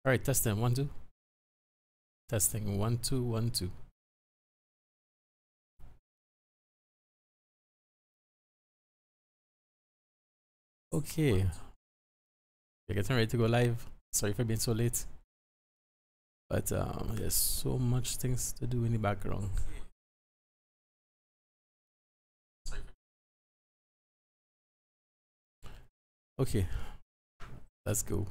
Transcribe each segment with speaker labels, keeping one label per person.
Speaker 1: All right, testing 1 2. Testing 1 2 1 2. Okay, we're getting ready to go live. Sorry for being so late, but there's so much things to do in the background. Okay, let's go.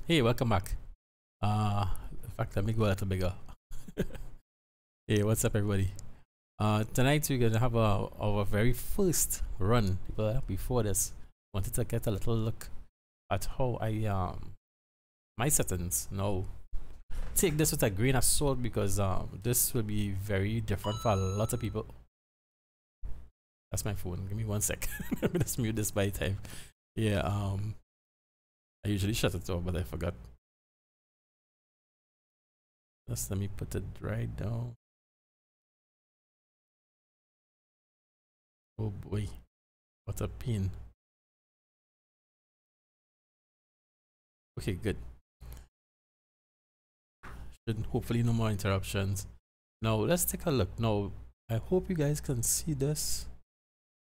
Speaker 1: Hey, welcome back. In fact, let me go a little bigger. Hey, what's up, everybody? Tonight we're gonna have our very first run. Before this, wanted to get a little look at how I my settings. Now, take this with a grain of salt because this will be very different for a lot of people. That's my phone. Give me 1 sec. Let me just mute this by time. Yeah. I usually shut it off, but I forgot. Just let me put it right down. Oh boy, what a pain. Okay, good. Hopefully no more interruptions. Now let's take a look. Now I hope you guys can see this.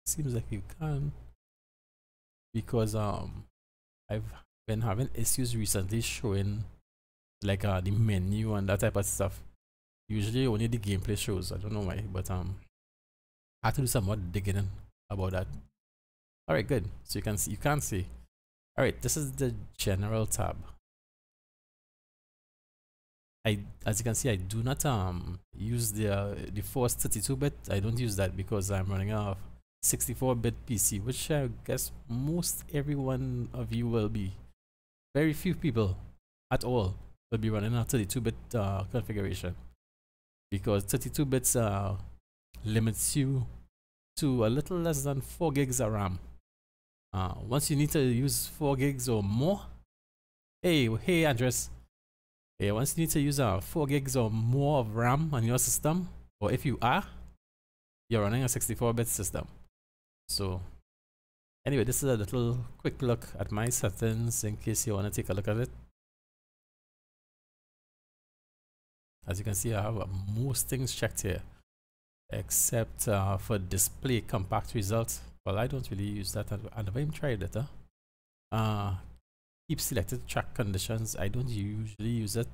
Speaker 1: Seems like you can, because I've been having issues recently showing like the menu and that type of stuff. Usually only the gameplay shows. I don't know why, but I had to do some more digging about that. All right, good. So you can see. You can't see. All right, this is the general tab. As you can see, I do not use the Force 32-bit. I don't use that because I'm running a 64-bit PC, which I guess most every one of you will be. Very few people at all will be running a 32-bit configuration, because 32 bits limits you to a little less than 4 gigs of RAM. Once you need to use 4 gigs or more, hey Andres, once you need to use 4 gigs or more of RAM on your system, or if you are, you're running a 64-bit system. So anyway, this is a little quick look at my settings in case you want to take a look at it. As you can see, I have most things checked here, except for display compact results. Well, I don't really use that. I never even tried it. Keep selected track conditions. I don't usually use it.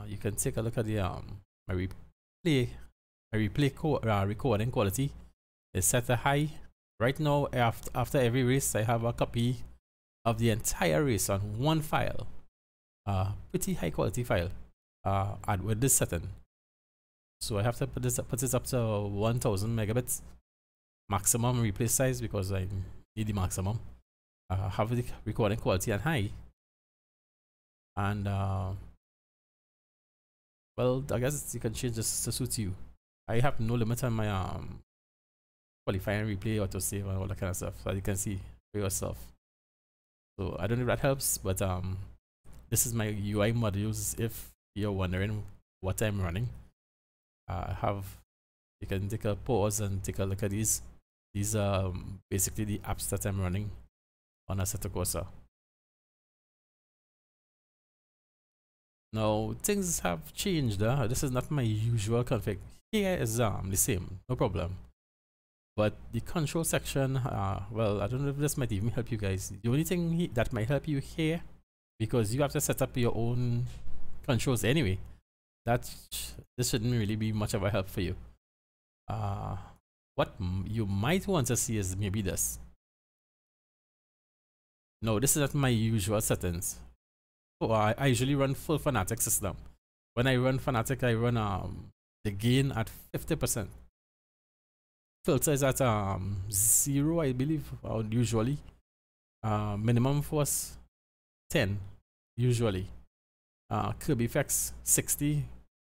Speaker 1: You can take a look at the my replay recording quality is set to high. Right now, after every race, I have a copy of the entire race on one file. Pretty high quality file. And with this setting, so I have to put this up to 1000 megabits maximum replay size because I need the maximum. Have the recording quality on high, and well, I guess you can change this to suit you. I have no limit on my qualifying replay, autosave, and all that kind of stuff, so you can see for yourself. So I don't know if that helps, but this is my UI modules if you're wondering what I'm running. You can take a pause and take a look at these. These are basically the apps that I'm running on Assetto Corsa. Now things have changed. This is not my usual config. Here is the same, no problem. But the control section, well, I don't know if this might even help you guys. The only thing that might help you here, because you have to set up your own controls anyway, this shouldn't really be much of a help for you. What you might want to see is maybe this. No, this is not my usual settings. Oh, I usually run full Fanatic system. When I run Fanatic, I run the gain at 50%. Filter is at 0, I believe, usually. Minimum force 10, usually. Curb effects 60,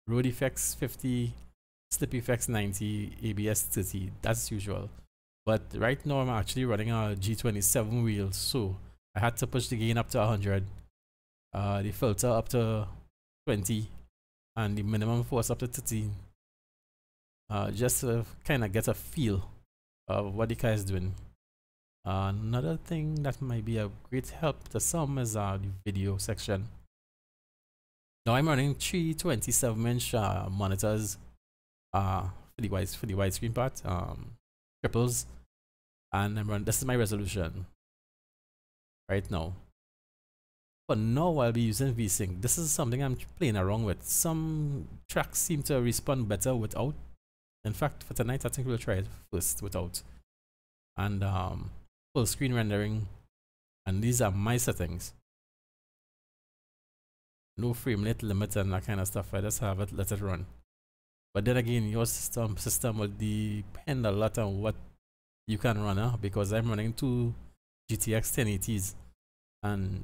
Speaker 1: road effects 50, slip effects 90, ABS 30. That's usual. But right now I'm actually running a G27 wheel, so I had to push the gain up to 100. the filter up to 20 and the minimum force up to 13, just to kind of get a feel of what the car is doing. Another thing that might be a great help to some is the video section. Now I'm running 327-inch monitors for the widescreen part, triples, and this is my resolution right now. But now I'll be using VSync. This is something I'm playing around with. Some tracks seem to respond better without. In fact, for tonight I think we'll try it first without. And full screen rendering, and these are my settings. No frame rate limit and that kind of stuff. I just have it, let it run. But then again, your system will depend a lot on what you can run, because I'm running two GTX 1080s and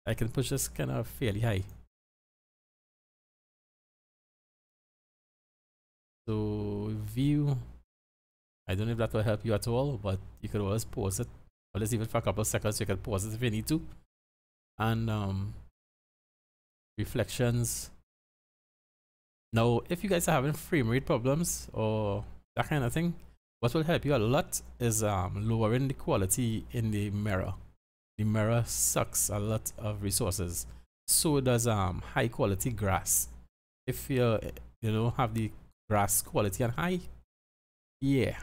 Speaker 1: I can push this kind of fairly high. So view, I don't know if that will help you at all, but you could always pause it. Or let's leave it for a couple of seconds. You can pause it if you need to. And reflections. Now, if you guys are having frame rate problems or that kind of thing, what will help you a lot is lowering the quality in the mirror. The mirror sucks a lot of resources. So does high quality grass. If you have the grass quality on high, yeah,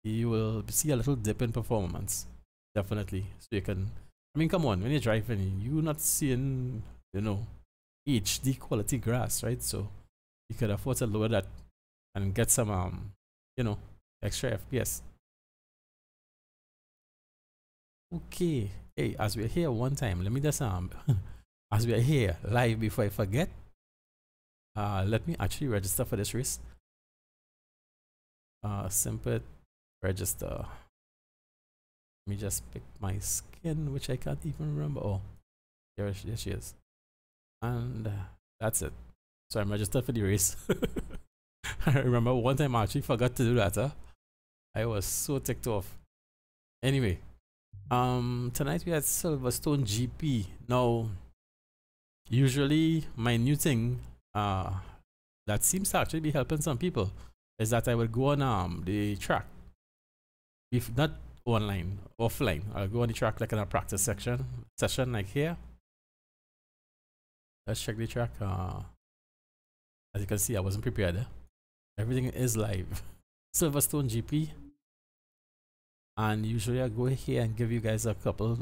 Speaker 1: you will see a little dip in performance, definitely. So you can, I mean, come on, when you're driving, you're not seeing, HD quality grass, right? So you could afford to lower that and get some, extra FPS. Okay, hey, as we're here one time, let me just as we're here live, before I forget, let me actually register for this race. Simpit register. Let me just pick my skin, which I can't even remember. Oh, there she is. And that's it. So I'm registered for the race. I remember one time I actually forgot to do that. I was so ticked off. Anyway, tonight we had Silverstone GP. Now, usually my new thing that seems to actually be helping some people is that I will go on the track, if not online, offline. I'll go on the track like in a practice session like here. Let's check the track. As you can see, I wasn't prepared. Everything is live. Silverstone GP. And usually I go here and give you guys a couple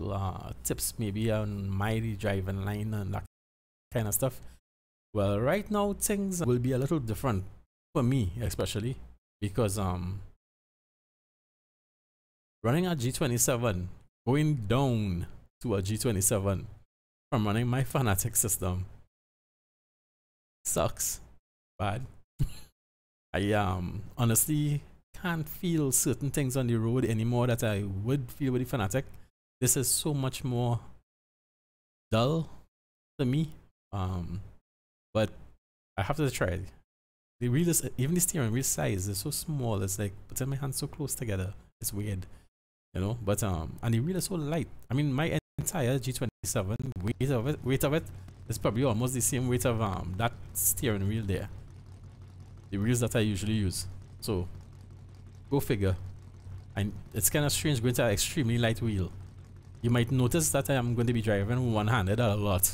Speaker 1: tips, maybe on my driving line and that kind of stuff. Well, right now things will be a little different for me, especially because running a G27, going down to a G27 from running my Fanatic system sucks bad. I honestly can't feel certain things on the road anymore that I would feel with the Fanatic. This is so much more dull to me, but I have to try it. The wheel is, even the steering wheel size is so small, it's like putting my hands so close together. It's weird, but and the wheel is so light. I mean, my entire G27 weight of it is probably almost the same weight of that steering wheel there, the wheels that I usually use. So go figure. And it's kind of strange going to an extremely light wheel. You might notice that I am going to be driving one-handed a lot,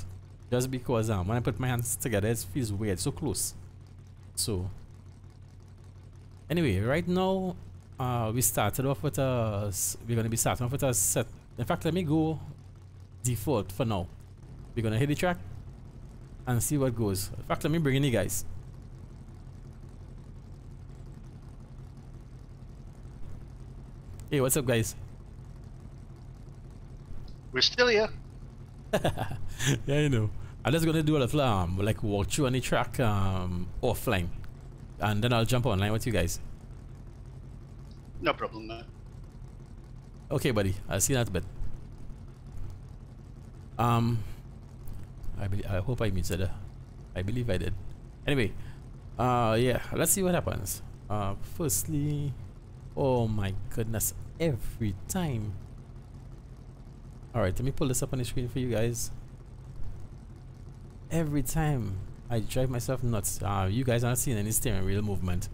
Speaker 1: just because when I put my hands together it feels weird, so close. So anyway, right now we started off with we're going to be starting off with a set. In fact, let me go default for now. We're going to hit the track and see what goes. In fact, let me bring in you guys. Hey, what's up, guys?
Speaker 2: We're still here.
Speaker 1: Yeah, you know. I'm just gonna do a little like walkthrough on the track offline, and then I'll jump online with you guys.
Speaker 2: No problem, man.
Speaker 1: Okay, buddy. I'll see you in a bit. I hope I muted her. I believe I did. Anyway, yeah. Let's see what happens. Firstly, oh my goodness, every time. Alright, let me pull this up on the screen for you guys. every time I drive myself nuts. You guys aren't seeing any steering wheel movement.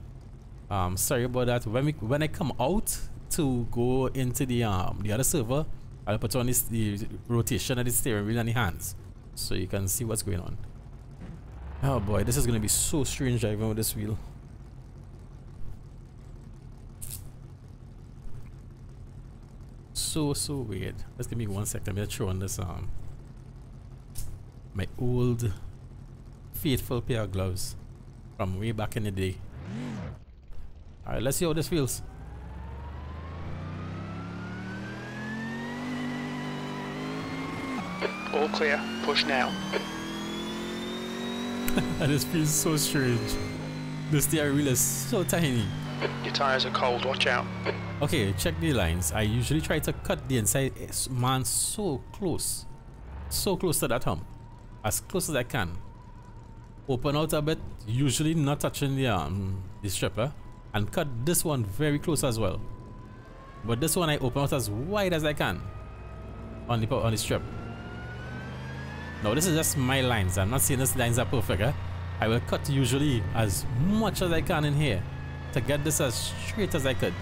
Speaker 1: Sorry about that. When I come out to go into the other server, I'll put on the rotation of the steering wheel and the hands, so you can see what's going on. Oh boy, this is gonna be so strange driving with this wheel. So weird. Just give me 1 second. I'm gonna throw on this my old faithful pair of gloves from way back in the day. Alright, let's see how this feels.
Speaker 3: All clear. Push now.
Speaker 1: This feels so strange. The steering wheel is so tiny.
Speaker 3: Your tires are cold. Watch out.
Speaker 1: Okay, check the lines. I usually try to cut the inside man so close to that hump, as close as I can. Open out a bit, usually not touching the stripper, and cut this one very close as well. But this one I open out as wide as I can on the strip. Now this is just my lines. I'm not saying these lines are perfect. I will cut usually as much as I can in here to get this as straight as I could.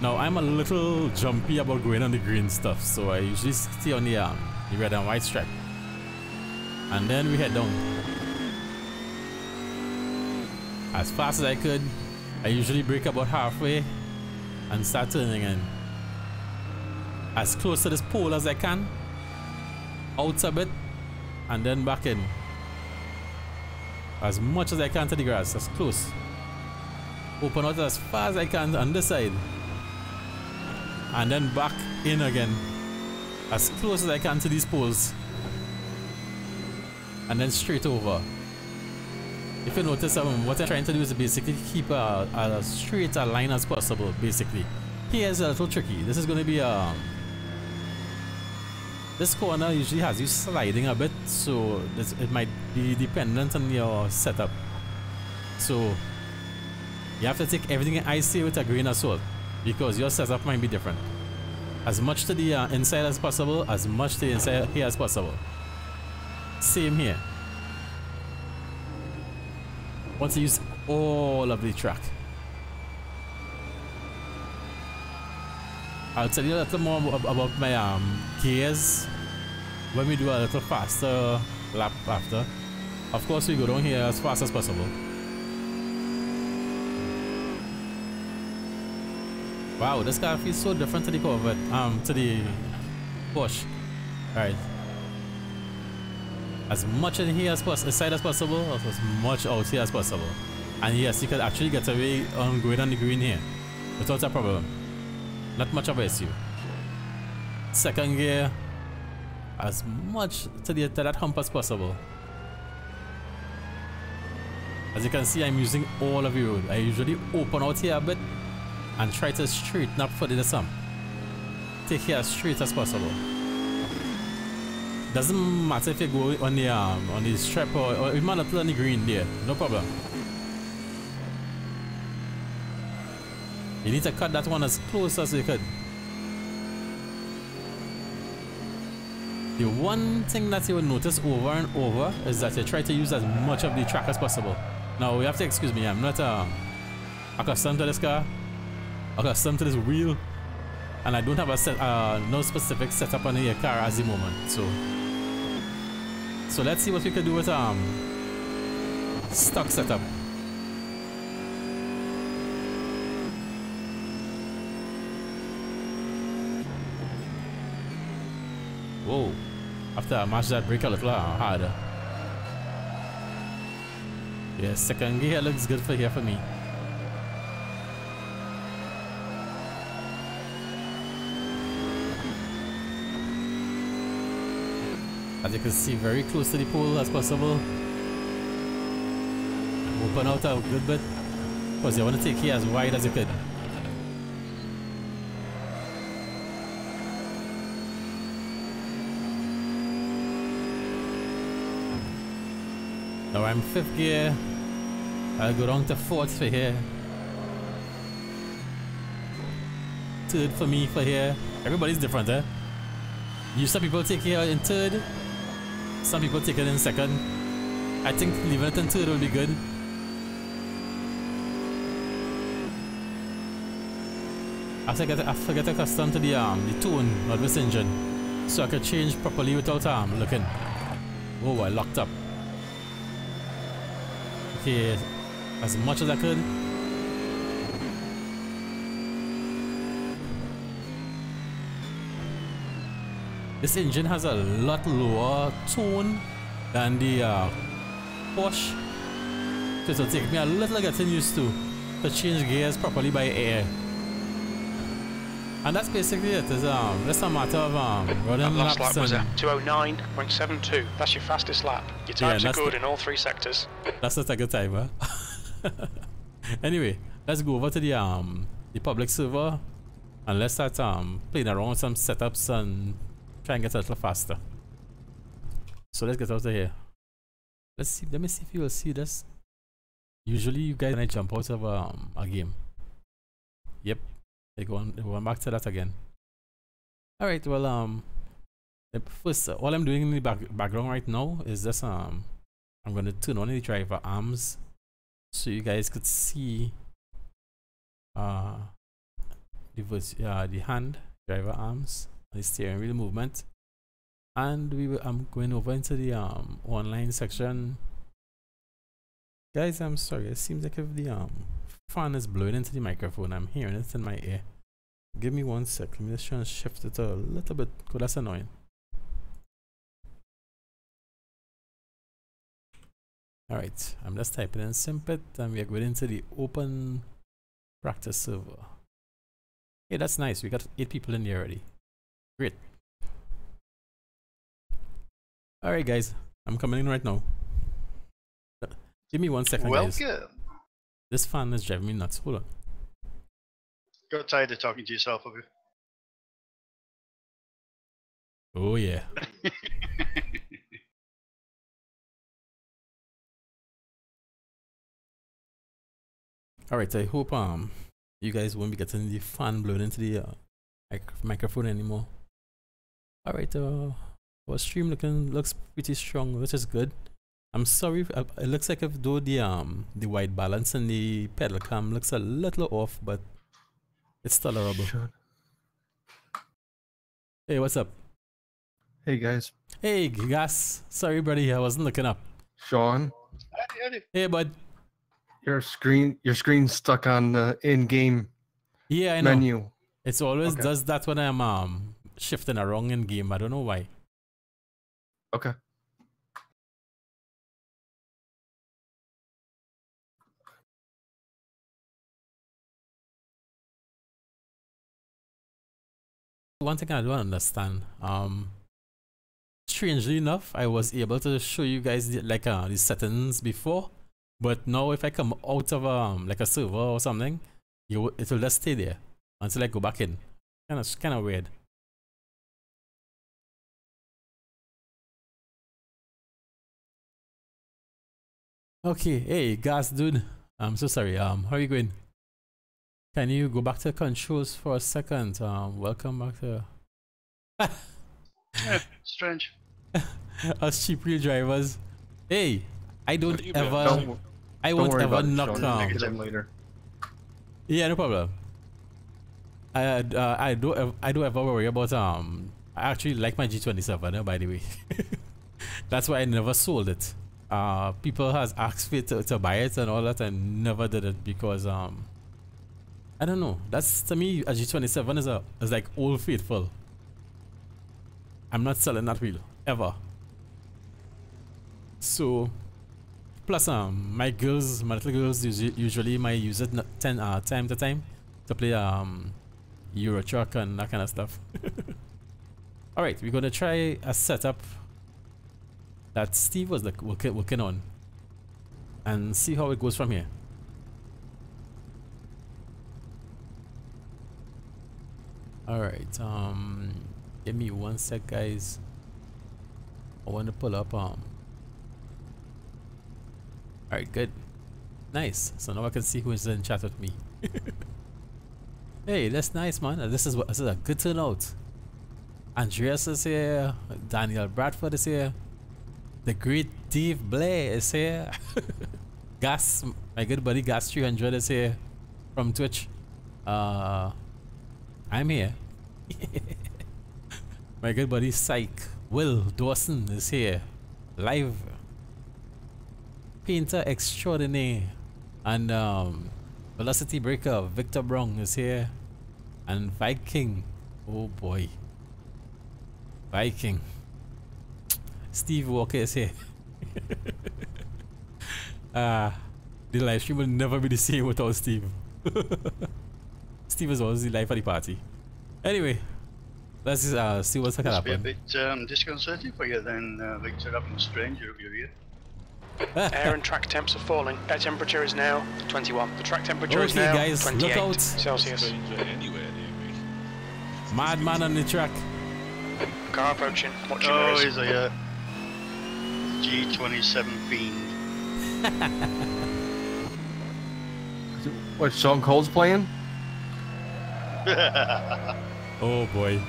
Speaker 1: Now I'm a little jumpy about going on the green stuff, so I usually stay on the red and white stripe, and then we head down as fast as I could. I usually brake about halfway and start turning in as close to this pole as I can, out a bit, and then back in as much as I can to the grass, as close. Open out as far as I can on this side, and then back in again as close as I can to these poles, and then straight over. If you notice, what I'm trying to do is basically keep as straight a line as possible. Basically, here's a little tricky. This is going to be this corner usually has you sliding a bit, so it might be dependent on your setup. So you have to take everything I say with a grain of salt, because your setup might be different. As much to the inside as possible, as much to the inside here as possible. Same here. Want to use all of the track. I'll tell you a little more about my gears when we do a little faster lap after. Of course, we go down here as fast as possible. Wow, this car feels so different to the Corvette, to the Porsche. Alright. As much in here as inside as possible, as much out here as possible. And yes, you can actually get away on going on the green here without a problem. Not much of an issue. Second gear, as much to that hump as possible. As you can see, I'm using all of the road. I usually open out here a bit and try to straighten up for the sum. Take here as straight as possible. Doesn't matter if you go on the strap or even a little on the green there, no problem. You need to cut that one as close as you could. The one thing that you will notice over and over is that you try to use as much of the track as possible. Now you have to excuse me, I'm not accustomed to this car, accustomed to this wheel, and I don't have a no specific setup on the car at the moment. So let's see what we can do with stock setup. Whoa, after I mash that brake a little harder. Yeah, second gear looks good for here for me. As you can see, very close to the pole as possible. Open out a good bit, because you want to take here as wide as you could. Now I'm 5th gear. I'll go down to 4th for here. 3rd for me for here. Everybody's different, eh? Some people take here in 3rd. Some people take it in second. I think leaving it in third will be good. I have to get accustomed to the tone of this engine, so I could change properly without looking. Oh, I locked up. Okay, as much as I could. This engine has a lot lower tone than the Porsche, so it'll take me a little getting used to change gears properly by air. And that's basically it. It's just a matter of running
Speaker 3: Last
Speaker 1: laps.
Speaker 3: lap was a 209.72. That's your fastest lap. Your times are good in all three sectors.
Speaker 1: That's not a good time, huh? Anyway, let's go over to the public server and let's start playing around with some setups and try and get a little faster. So let's get out of here. Let's see. Let me see if you will see this. Usually, you guys when I jump out of a game. Yep. They go on back to that again. Alright, well first all I'm doing in the background right now is just I'm gonna turn on the driver arms so you guys could see the hand driver arms and the steering wheel movement. And I'm going over into the online section. Guys, I'm sorry, it seems like if the fan is blowing into the microphone, I'm hearing it in my ear. Give me 1 sec. Let me just try and shift it a little bit because that's annoying. Alright, I'm just typing in Simpit and we are going into the open practice server. Hey, that's nice. We got 8 people in there already. Great. Alright guys, I'm coming in right now. Give me 1 second, guys.
Speaker 2: Welcome.
Speaker 1: This fan is driving me nuts. Hold on.
Speaker 2: Got tired of talking to yourself, have you?
Speaker 1: Oh yeah. Alright, I hope you guys won't be getting the fan blown into the microphone anymore. Alright, our stream looks pretty strong, which is good. I'm sorry, it looks like if though the white balance and the pedal cam looks a little off, but it's tolerable.
Speaker 4: Sure.
Speaker 1: Hey, what's up?
Speaker 4: Hey guys,
Speaker 1: Hey, Gas. Sorry, buddy, I wasn't looking up.
Speaker 4: Sean,
Speaker 1: Hey, bud.
Speaker 4: your screen's stuck on the in-game
Speaker 1: Yeah, I know.
Speaker 4: menu.
Speaker 1: It's always
Speaker 4: Okay.
Speaker 1: does that when I'm shifting around in game. I don't know why.
Speaker 4: Okay.
Speaker 1: One thing I don't understand. Strangely enough, I was able to show you guys the settings before, but now if I come out of like a server or something, it will just stay there until I go back in. Kind of weird. Okay, hey, Gas dude. I'm so sorry. How are you going? Can you go back to controls for a second? Welcome back to
Speaker 2: Strange.
Speaker 1: us cheap wheel drivers. Hey, I don't
Speaker 3: you been?
Speaker 1: ever, I
Speaker 4: Don't
Speaker 1: won't
Speaker 4: worry
Speaker 1: ever
Speaker 4: about it,
Speaker 1: knock
Speaker 4: Sean.
Speaker 1: down.
Speaker 4: Get in later.
Speaker 1: Yeah, no problem. I don't ever worry about I actually like my G27, by the way. That's why I never sold it. People has asked me to buy it and all that, and never did it because I don't know. That's to me a G27 is like old faithful. I'm not selling that wheel ever. So plus my little girls usually might use it time to time to play Euro Truck and that kind of stuff. Alright, we're gonna try a setup that Steve was working on and see how it goes from here. Alright, give me 1 sec, guys. I want to pull up alright, good. Nice. So now I can see who is in chat with me. Hey, that's nice, man. This is a good turnout. Andreas is here. Daniel Bradford is here. The great Dave Blair is here. Gas, my good buddy Gas 300 is here from Twitch. I'm here. My good buddy Psych Will Dawson is here. Live. Painter extraordinaire. And Velocity Breaker Victor Brown is here. And Viking. Oh boy. Viking. Steve Walker is here. The live stream will never be the same without Steve. Steve is always the life of the party. Anyway, let's see what's gonna happen.
Speaker 2: Must be a bit disconcerting for you then, Victor, having a stranger of your ear.
Speaker 3: Air and track temps are falling. Air temperature is now 21. The track temperature is now
Speaker 1: guys,
Speaker 3: 28
Speaker 1: look out.
Speaker 3: Celsius.
Speaker 1: Madman on the track.
Speaker 3: Car approaching. Watch your
Speaker 2: Oh,
Speaker 3: mirrors.
Speaker 2: he's a G27 fiend.
Speaker 4: What, Sean Cole's playing?
Speaker 1: Oh boy.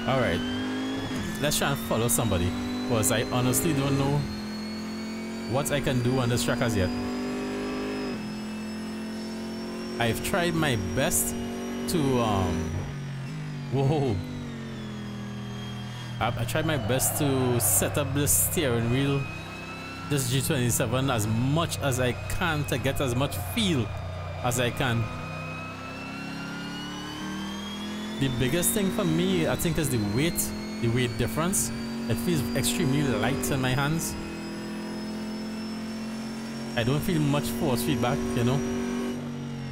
Speaker 1: Alright. Let's try and follow somebody. Because I honestly don't know what I can do on this track as yet. I've tried my best to whoa. I tried my best to set up the steering wheel, this G27, as much as I can to get as much feel as I can. The biggest thing for me, I think, is the weight difference. It feels extremely light in my hands. I don't feel much force feedback, you know.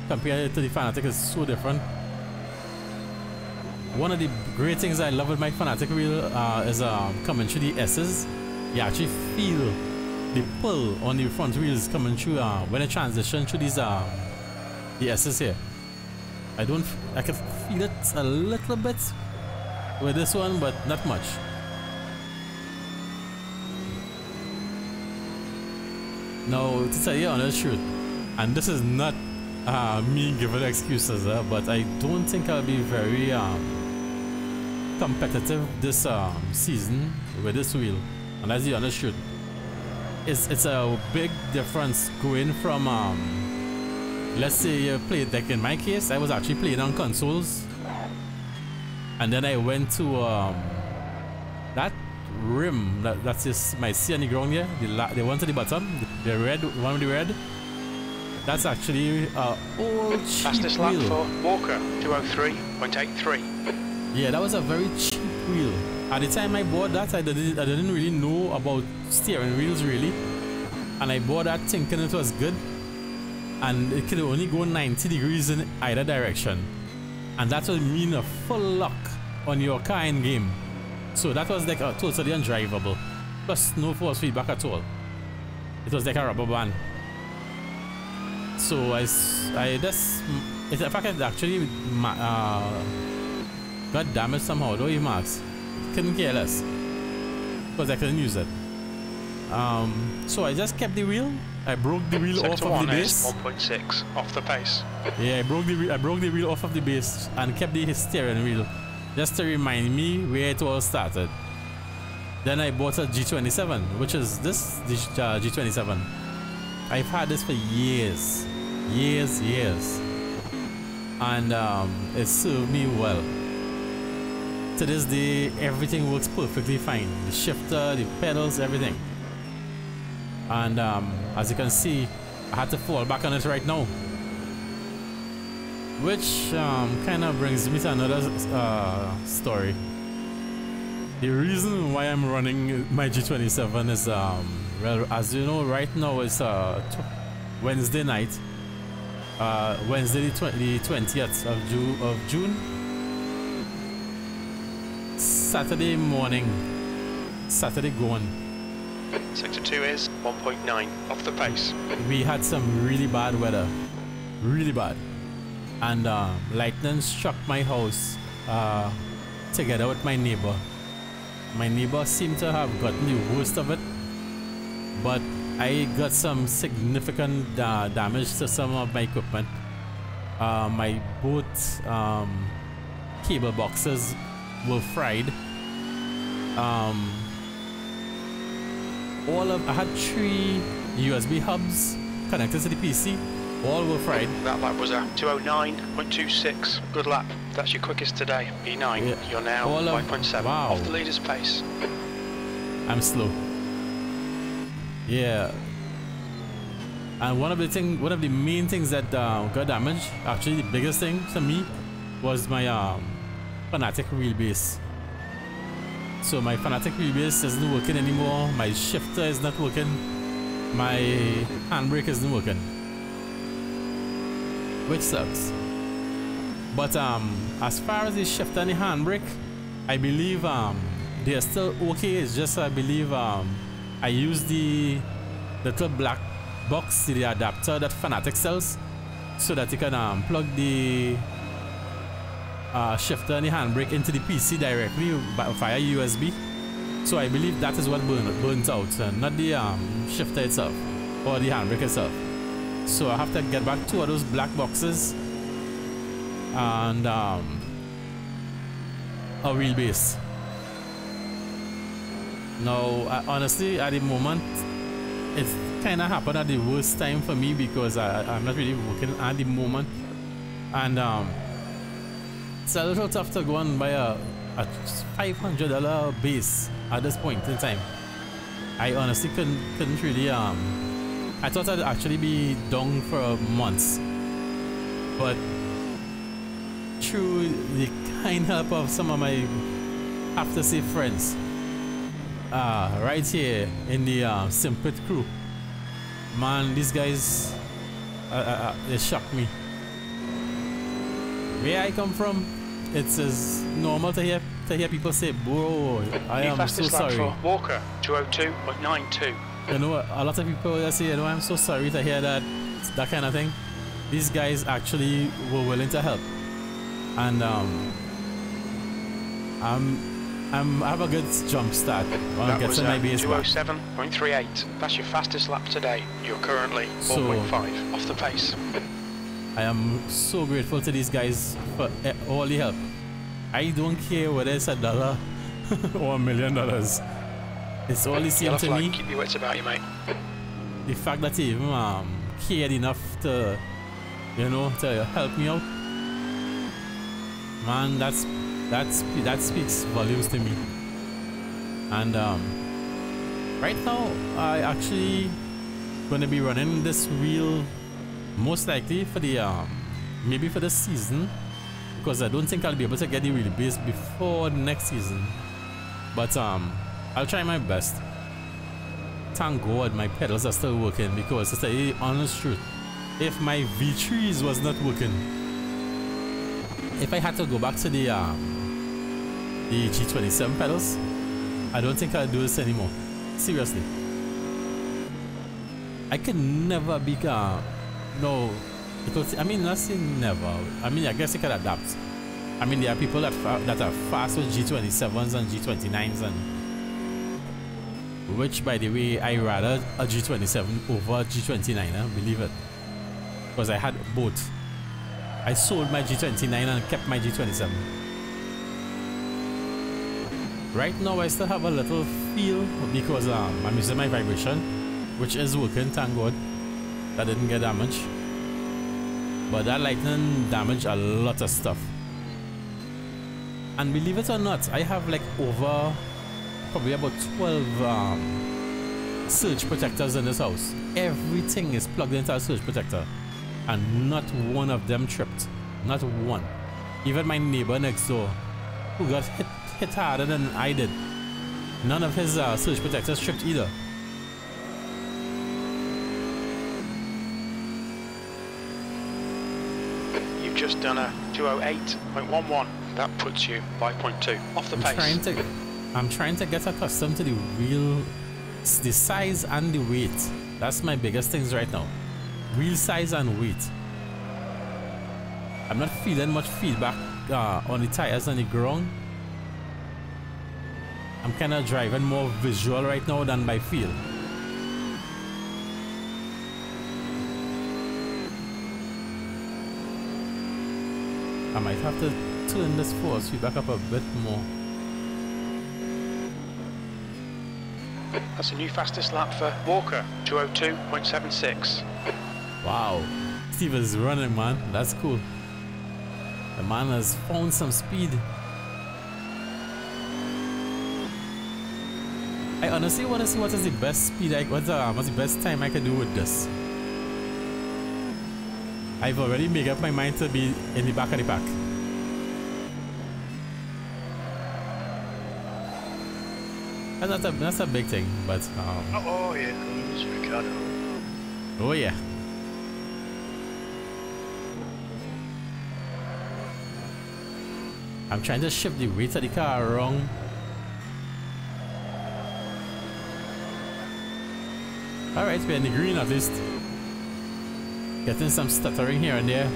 Speaker 1: Compared to the Fanatic, is so different. One of the great things I love with my Fanatic wheel is coming through the S's. You actually feel the pull on the front wheels coming through when I transition through these the S's here. I can feel it a little bit with this one, but not much. Now, to tell you the honest truth, and this is not me giving excuses, but I don't think I'll be very competitive this season with this wheel, and that's the honest truth. It's a big difference going from let's say you played, like in my case, I was actually playing on consoles, and then I went to that rim that's just my C on the ground here, the one to the bottom, the red one with the red. That's actually old cheap
Speaker 3: Fastest
Speaker 1: wheel.
Speaker 3: lap for Walker, 203.83.
Speaker 1: Yeah, that was a very cheap wheel. At the time I bought that, I didn't really know about steering wheels really, and I bought that thinking it was good, and it could only go 90 degrees in either direction, and that would mean a full lock on your car in game. So that was like totally undrivable, plus no force feedback at all. It was like a rubber band. So in fact, it actually got damaged somehow, though he marks. Couldn't care less, because I couldn't use it. So I just kept the wheel. I broke the wheel off of the base.
Speaker 3: 1.6 off the pace.
Speaker 1: Yeah, I broke the wheel off of the base and kept the steering wheel, just to remind me where it all started. Then I bought a G27, which is this G27. I've had this for years, and it served me well. To this day, everything works perfectly fine. The shifter, the pedals, everything. And as you can see, I had to fall back on it right now, which kind of brings me to another story. The reason why I'm running my G27 is, well, as you know, right now it's Wednesday night, Wednesday the 20th of June. Saturday morning, Saturday gone.
Speaker 3: Sector 2 is 1.9 off the pace.
Speaker 1: We had some really bad weather, really bad, and lightning struck my house together with my neighbor. My neighbor seemed to have gotten the worst of it, but I got some significant damage to some of my equipment. My boat cable boxes were fried. I had 3 USB hubs connected to the PC. All were fried.
Speaker 3: That lap was a 209.26. Good lap. That's your quickest today. E9.
Speaker 1: Yeah.
Speaker 3: You're now 5.7
Speaker 1: wow.
Speaker 3: off the leader's pace.
Speaker 1: I'm slow. Yeah. And one of the main things that got damaged, actually the biggest thing to me, was my Fanatic wheelbase. So my Fanatic wheelbase isn't working anymore. My shifter is not working. My handbrake isn't working, which sucks. But as far as the shifter and the handbrake, I believe they are still okay. It's just I believe I use the little black box, the adapter that Fanatic sells, so that you can plug the shifter and the handbrake into the PC directly via USB. So I believe that is what burns out, and not the shifter itself or the handbrake itself. So I have to get back 2 of those black boxes and a wheelbase. Now, honestly, at the moment, it's kind of happened at the worst time for me because I'm not really working at the moment, and it's a little tough to go and buy a $500 base at this point in time. I honestly couldn't really I thought I'd actually be down for months, but through the kind help of some of my, have to say, friends right here in the Simpit crew, man, these guys they shocked me. Where I come from, it's as normal to hear people say, bro, I am so sorry.
Speaker 3: For Walker, 202.92.
Speaker 1: You know, a lot of people say, you know, I'm so sorry to hear that kind of thing. These guys actually were willing to help, and I have a good jump start on getting my base back.
Speaker 3: 207.38. That's your fastest lap today. You're currently 4.5 off the pace.
Speaker 1: I am so grateful to these guys for all the help. I don't care whether it's $1 or $1 million. It's all the same to me.
Speaker 3: Keep your wits about you, mate.
Speaker 1: The fact that you even cared enough to, you know, to help me out, man, that speaks volumes to me. And right now, I actually gonna be running this wheel most likely for the maybe for the season, because I don't think I'll be able to get the wheelbase before next season. But I'll try my best. Thank God my pedals are still working, because it's the honest truth. If my V3s was not working, if I had to go back to the G27 pedals, I don't think I'll do this anymore. Seriously. I can never be no, because I mean, not saying never. I mean, I guess you can adapt. I mean, there are people that are fast with G27s and G29s, and which, by the way, I rather a G27 over a G29, believe it, because I had both. I sold my G29 and kept my G27. Right now, I still have a little feel because I'm using my vibration, which is working, thank God. That didn't get damaged, but that lightning damaged a lot of stuff. And believe it or not, I have like over probably about 12 surge protectors in this house. Everything is plugged into a surge protector, and not one of them tripped. Not one. Even my neighbor next door, who got hit harder than I did, none of his surge protectors tripped either.
Speaker 3: Just done a 208.11. That puts you 5.2 off the pace.
Speaker 1: I'm trying to get accustomed to the wheel, the size and the weight. That's my biggest things right now. Wheel size and weight. I'm not feeling much feedback on the tires and the ground. I'm kind of driving more visual right now than by feel. I might have to turn this force feedback up a bit more.
Speaker 3: That's a new fastest lap for Walker, 2:02.76.
Speaker 1: Wow, Steve is running, man. That's cool. The man has found some speed. I honestly want to see what is the best speed, what's the best time I can do with this. I've already made up my mind to be in the back of the pack. That's a big thing, but
Speaker 2: oh yeah, comes Ricardo.
Speaker 1: oh yeah. I'm trying to shift the weight of the car around. Alright, we're in the green at least. Getting some stuttering here and there.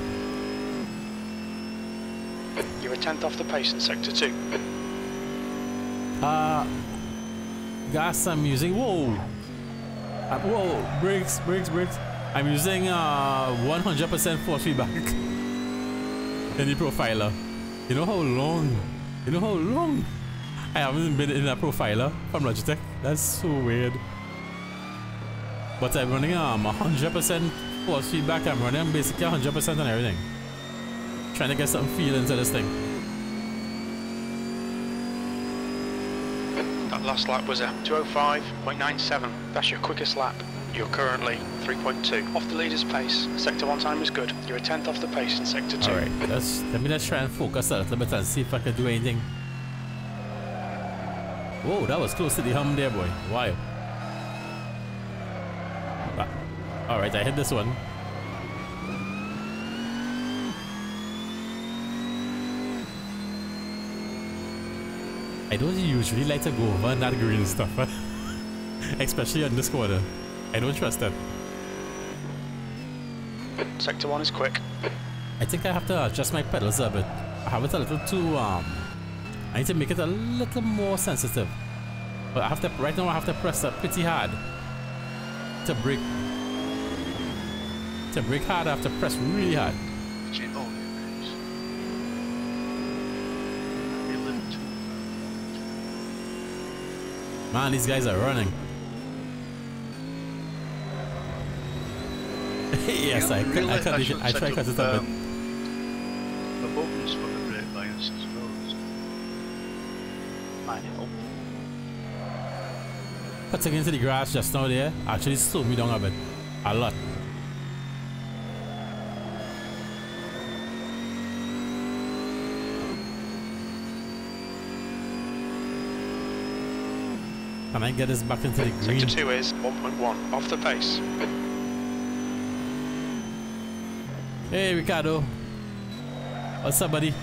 Speaker 3: You're a tenth off the pace in sector 2.
Speaker 1: Gas I'm using. Whoa! Whoa! Brakes. I'm using 100% force feedback in the profiler. You know how long I haven't been in a profiler from Logitech? That's so weird. But I'm running 100% force feedback. I'm running basically 100% on everything. Trying to get some feel into this thing.
Speaker 3: That last lap was a 2:05.97. That's your quickest lap. You're currently 3.2 off the leader's pace. Sector 1 time is good. You're a tenth off the pace in sector 2.
Speaker 1: Alright, let me try and focus a little bit and see if I can do anything. Whoa, that was close to the hum there, boy. Wow. Alright, I hit this one. I don't usually like to go over that green stuff, especially on this corner. I don't trust that.
Speaker 3: Sector 1 is quick.
Speaker 1: I think I have to adjust my pedals a bit. I have it a little too, I need to make it a little more sensitive. But right now I have to press it pretty hard. To brake hard, I have to press really hard. Man, these guys are running. Yes, I tried to cut it a bit.
Speaker 2: The buttons for the brake lines as well. Might help.
Speaker 1: Cutting into the grass just now there actually slowed me down a bit. A lot. Can I get this back into the green?
Speaker 3: Sector 2 is 1.1 off the pace.
Speaker 1: Hey Ricardo, what's up, buddy?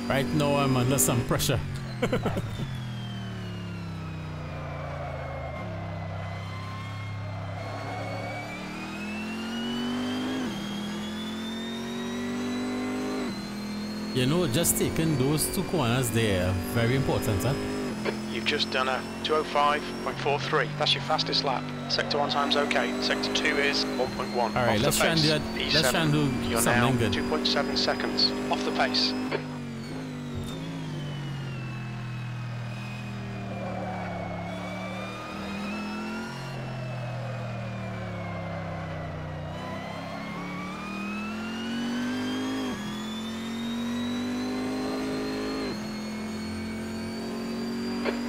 Speaker 1: Right now I'm under some pressure. You know, just taking those two corners there, very important, huh?
Speaker 3: You've just done a 2:05.43. That's your fastest lap. Sector 1 time's okay. Sector 2 is 1.1.
Speaker 1: Alright, let's try and do
Speaker 3: You're
Speaker 1: something
Speaker 3: now
Speaker 1: good.
Speaker 3: 2.7 seconds off the pace.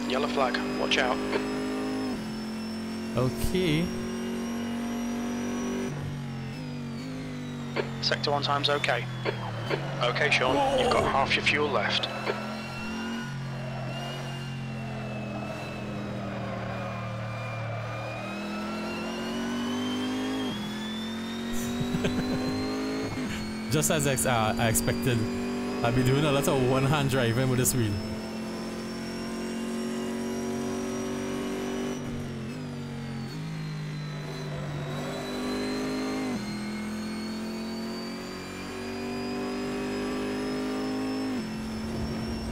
Speaker 3: Yellow flag, watch out.
Speaker 1: Okay.
Speaker 3: Sector 1 time's okay. Okay, Sean, you've got half your fuel left.
Speaker 1: Just as I expected, I'll be doing a lot of one-hand driving with this wheel.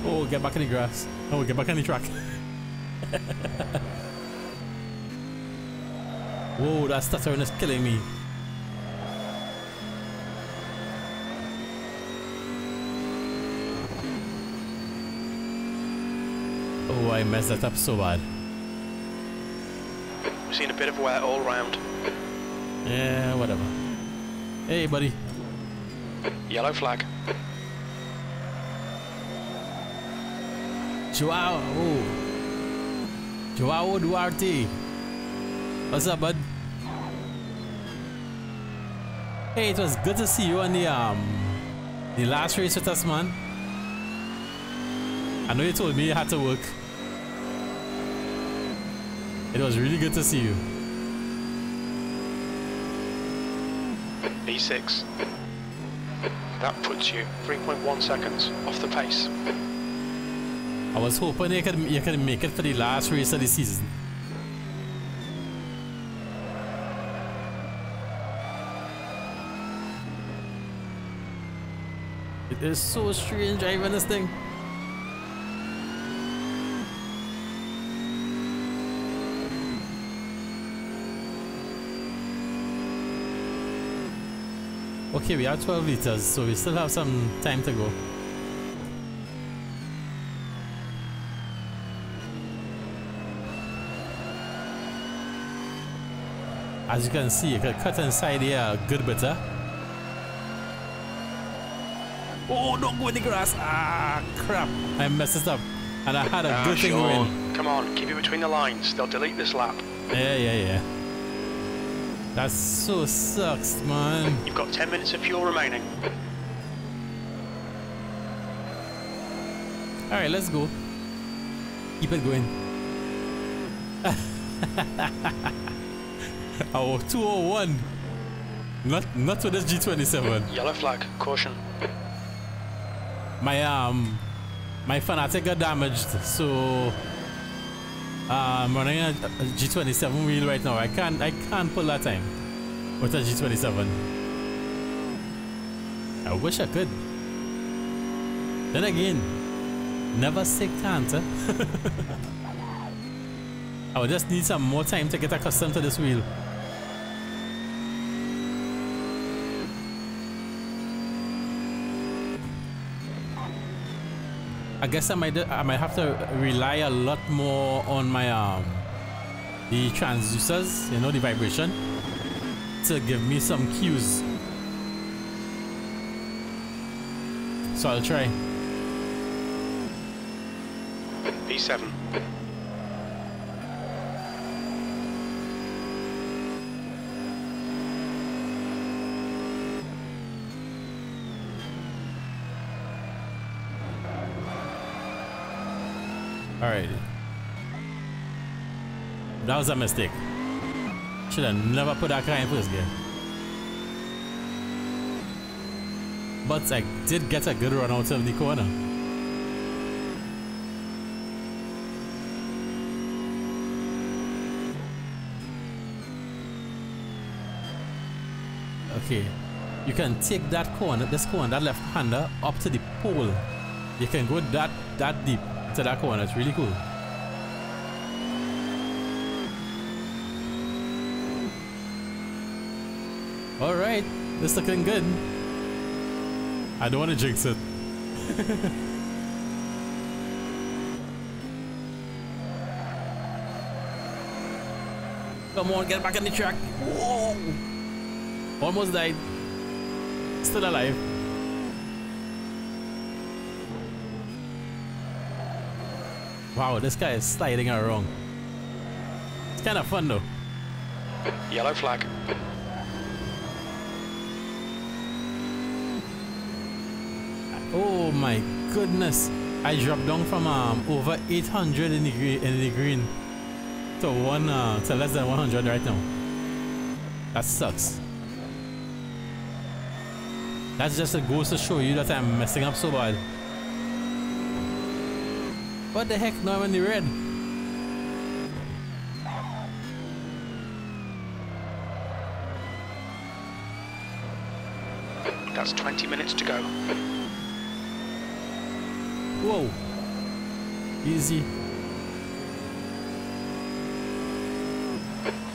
Speaker 1: Oh, get back in the grass. Oh, get back on the track. Whoa, that stuttering is killing me. Oh, I messed that up so bad.
Speaker 3: We've seen a bit of wear all round.
Speaker 1: Yeah, whatever. Hey, buddy.
Speaker 3: Yellow flag.
Speaker 1: Joao. Joao Duarte. What's up, bud? Hey, it was good to see you on the last race with us, man. I know you told me you had to work. It was really good to see you.
Speaker 3: B6. That puts you 3.1 seconds off the pace.
Speaker 1: I was hoping you could make it for the last race of the season. It is so strange driving this thing. Okay, we are 12 liters, so we still have some time to go. As you can see, you can cut inside here a good bit. Oh, don't go in the grass. Ah, crap. I messed this up. And I had a good thing going.
Speaker 3: Come on, keep it between the lines. They'll delete this lap.
Speaker 1: Yeah. That so sucks, man.
Speaker 3: You've got 10 minutes of fuel remaining.
Speaker 1: Alright, let's go. Keep it going. Oh, 201. Not with this G27.
Speaker 3: Yellow flag, caution.
Speaker 1: My Fanatic got damaged, so I'm running a G27 wheel right now. I can't pull that time with a G27. I wish I could. Then again, never say can't. I would just need some more time to get accustomed to this wheel. I guess I might have to rely a lot more on my the transducers, you know, the vibration, to give me some cues. So I'll try.
Speaker 3: B7.
Speaker 1: Alright. That was a mistake. Should have never put that car in first gear. But I did get a good run out of the corner. Okay. You can take that corner, that left-hander up to the pole. You can go that deep to that corner. It's really cool. Alright, this is looking good. I don't want to jinx it. Come on, get back on the track. Whoa! Almost died. Still alive. Wow, this guy is sliding around. It's kind of fun though.
Speaker 3: Yellow flag.
Speaker 1: Oh my goodness. I dropped down from over 800 in the green to less than 100 right now. That sucks. That's just a goes to show you that I'm messing up so bad. What the heck? Now I'm in the red.
Speaker 3: That's 20 minutes to go.
Speaker 1: Whoa. Easy.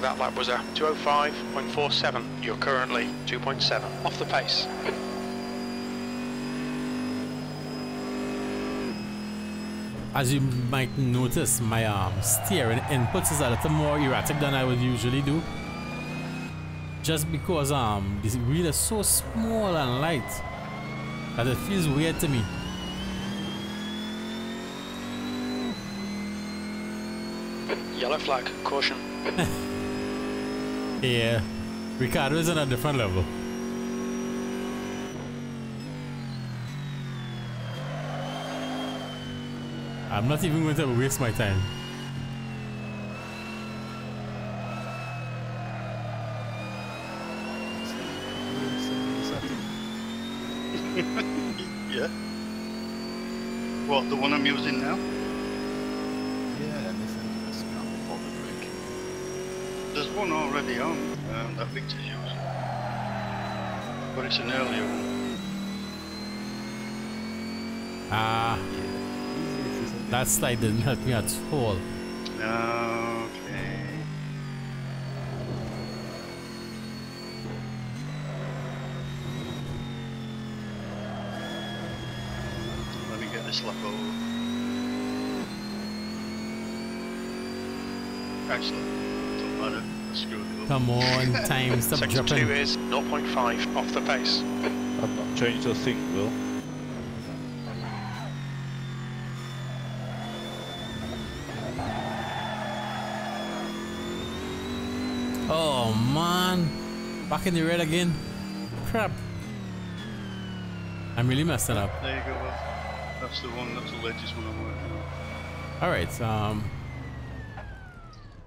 Speaker 3: That lap was a 2:05.47. You're currently 2.7 off the pace.
Speaker 1: as you might notice, my steering inputs is a little more erratic than I would usually do. Just because this wheel is so small and light that it feels weird to me.
Speaker 3: Yellow flag, caution.
Speaker 1: Yeah, Ricardo is on a different level. I'm not even going to waste my time.
Speaker 2: Yeah. What, the one I'm using now?
Speaker 5: Yeah, anything that's not bothered me.
Speaker 2: There's one already on that Victor's using. But it's an earlier one.
Speaker 1: Ah, that slide didn't help me at all.
Speaker 2: Okay. Let me get this lap over. Actually, doesn't matter. I screwed it up.
Speaker 1: Come on, time, stop
Speaker 3: Sector 2
Speaker 1: dropping.
Speaker 3: is 0.5 off the pace.
Speaker 6: I've not changed a thing, Will.
Speaker 1: Oh man, back in the red again. Crap. I'm really messing up.
Speaker 2: There you go. Well, that's the one. That's the latest one I'm working on.
Speaker 1: All right.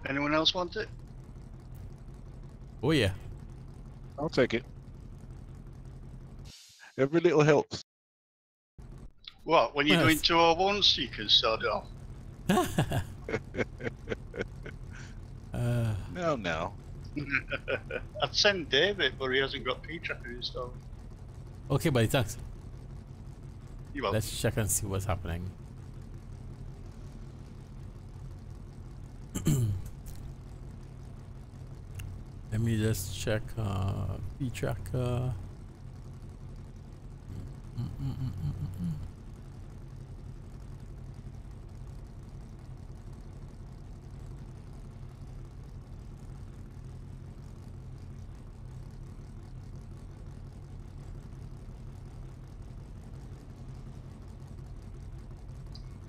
Speaker 2: Anyone else want it?
Speaker 1: Oh yeah.
Speaker 6: I'll take it. Every little helps.
Speaker 2: What? When you're doing
Speaker 1: Yes.
Speaker 2: 201s, you can start it off.
Speaker 6: No.
Speaker 2: I'd send David, but he hasn't got P-Tracker installed.
Speaker 1: Okay, buddy, thanks.
Speaker 2: You will.
Speaker 1: Let's check and see what's happening. Let me just check P-Tracker.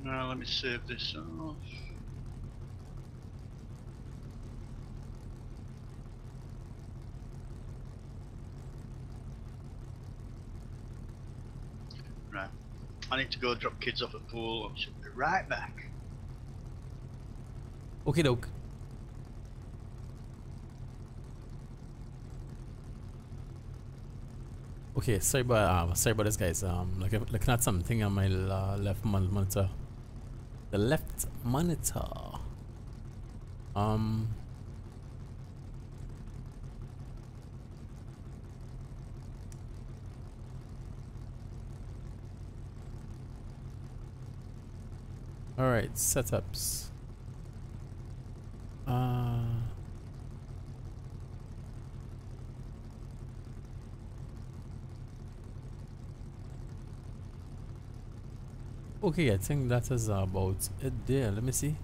Speaker 2: Now let me save this off. Right. I need to go drop kids off at pool. I should be right back.
Speaker 1: Okay, doke. Okay, sorry about this, guys. Looking at something on my left monitor. The left monitor. All right, setups. Okay, I think that is about it there. Let me see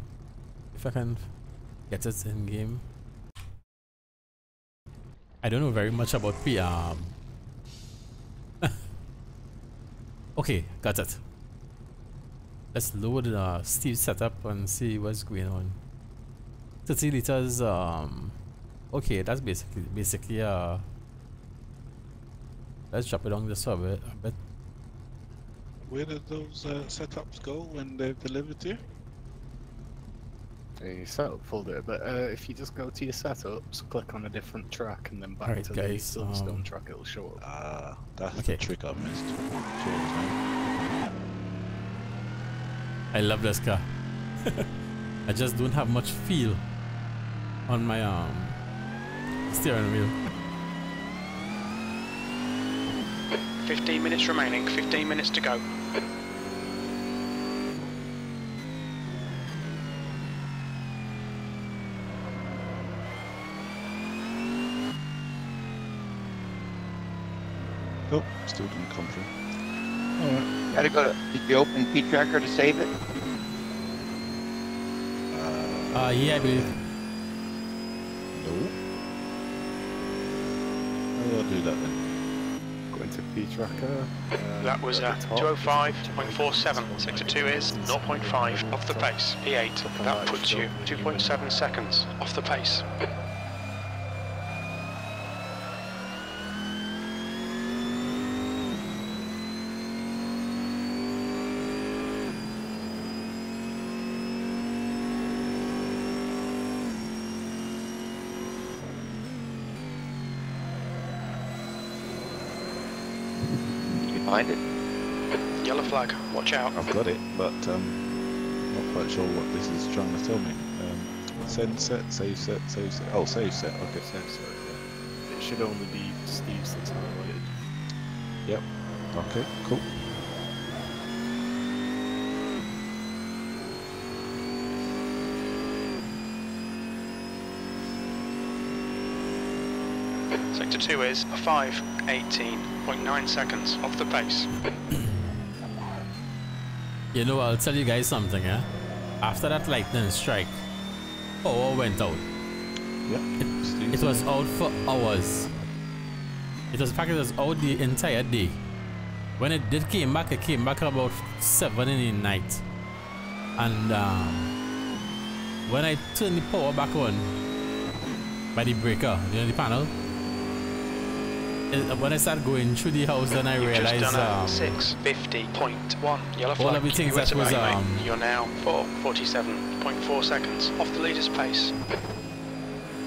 Speaker 1: if I can get it in game. I don't know very much about P. Okay, got it. Let's load Steve's setup and see what's going on. 30 liters. Okay, that's basically let's drop it down just a bit.
Speaker 6: Where did those setups go when they're delivered to you?
Speaker 5: The setup folder, but if you just go to your setups, click on a different track, and then back
Speaker 1: Alright,
Speaker 5: to
Speaker 1: guys,
Speaker 5: the Silverstone track, it'll show up.
Speaker 6: Ah, that's
Speaker 1: Okay.
Speaker 6: the trick I've missed. Cheers,
Speaker 1: I love this car. I just don't have much feel on my steering wheel.
Speaker 3: 15 minutes remaining, 15 minutes to go.
Speaker 6: Oh, still didn't come through. Alright.
Speaker 7: Gotta go to, did you open P-Tracker to save it?
Speaker 1: Yeah, I believe.
Speaker 6: No. How do I do that then?
Speaker 5: Go into P-Tracker.
Speaker 3: That was
Speaker 5: at the top,
Speaker 3: 205.47. Sector 2 is 0.5 off the pace. P8. That puts you 2.7 seconds off the pace.
Speaker 7: Find it.
Speaker 3: Yellow flag, watch out.
Speaker 6: I've got it, but not quite sure what this is trying to tell me. Send set, save set, save set. Oh, save set. Okay.
Speaker 5: Save set, yeah. It should only be Steve's that's highlighted.
Speaker 6: Yep. Okay. Cool.
Speaker 3: Sector 2 is 5:18.9 seconds off the pace.
Speaker 1: You know, I'll tell you guys something, yeah? After that lightning strike, power went out.
Speaker 6: Yep.
Speaker 1: It was out for hours. In fact, it was out the entire day. When it did came back, it came back about 7 in the night. And when I turned the power back on by the breaker, you know, the panel, when I started going through the house, then I realized
Speaker 3: 6:50.1 yellow flag.
Speaker 1: all of the things that was
Speaker 3: you're now 4:47.4 seconds off the leader's pace.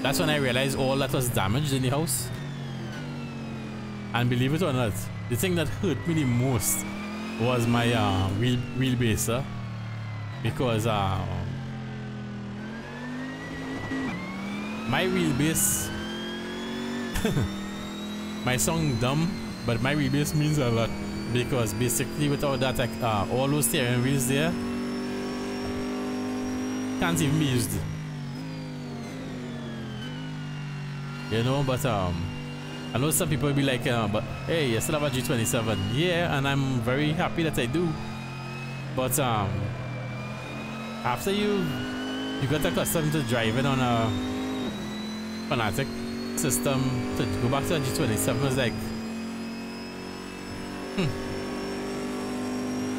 Speaker 1: that's when I realized all that was damaged in the house. And believe it or not, the thing that hurt me the most was my wheelbase, because my wheelbase might sound dumb, but my wheelbase means a lot, because basically without that, all those steering wheels there can't even be used. You know, but I know some people will be like, but hey, you still have a G27. Yeah, and I'm very happy that I do. But after you got accustomed to driving on a Fanatic system, to go back to a G27 is like,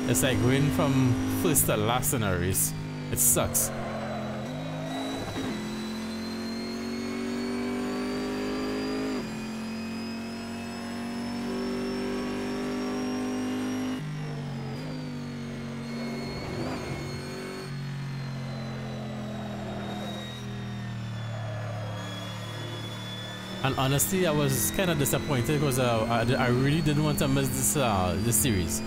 Speaker 1: it's like going from first to last in a race. It sucks. And honestly, I was kind of disappointed because I really didn't want to miss this series.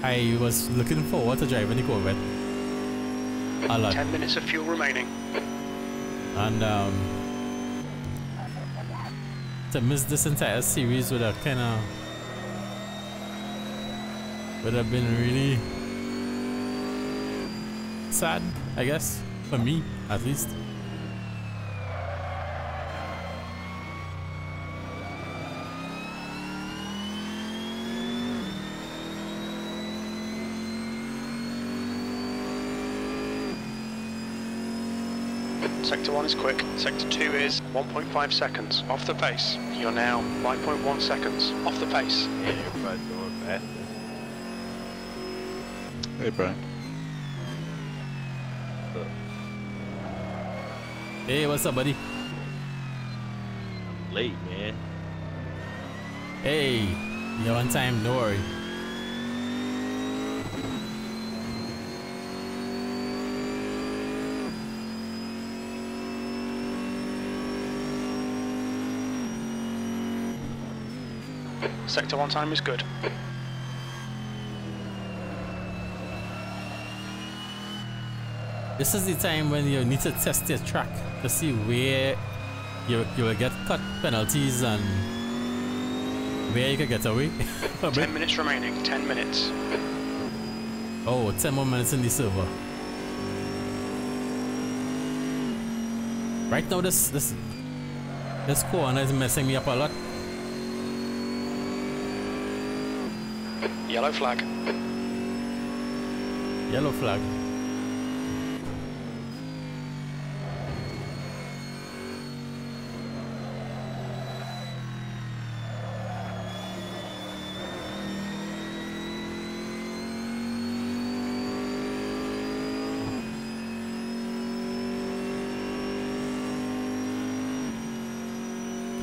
Speaker 1: I was looking forward to driving the Corvette a lot.
Speaker 3: 10 minutes of fuel remaining.
Speaker 1: And to miss this entire series would have been really sad, I guess, for me at least.
Speaker 3: Sector 1 is quick. Sector 2 is 1.5 seconds off the pace. You're now 5.1 seconds off the pace.
Speaker 7: Yeah, you're both going fast.
Speaker 6: Hey, Brian.
Speaker 1: Hey, what's up, buddy?
Speaker 7: I'm late, man.
Speaker 1: Hey, you're on time, don't worry.
Speaker 3: Sector 1 time is good.
Speaker 1: This is the time when you need to test your track to see where you will get cut penalties and where you can get away.
Speaker 3: 10 minutes remaining, 10 minutes.
Speaker 1: Oh, 10 more minutes in the server. Right now this corner is messing me up a lot.
Speaker 3: Yellow flag.
Speaker 1: Yellow flag.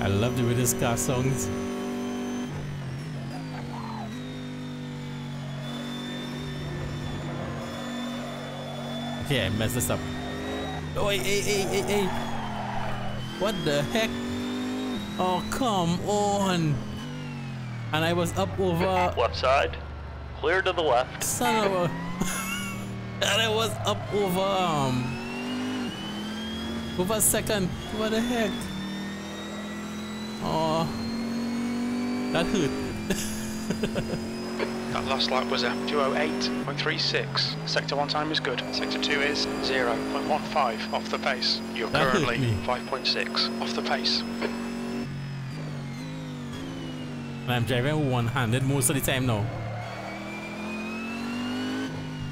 Speaker 1: I love the way this car sounds. Okay, I messed this up. Oh, hey. What the heck? Oh, come on. And I was up over...
Speaker 8: Left side. Clear to the left.
Speaker 1: Son of a... And I was up over... over second. What the heck? Oh... That hurt.
Speaker 3: That last lap was a 2:08.36. Sector 1 time is good. Sector 2 is 0.15 off the pace. You're
Speaker 1: That hurt
Speaker 3: currently
Speaker 1: me.
Speaker 3: 5.6 off the pace.
Speaker 1: And I'm driving one-handed most of the time now.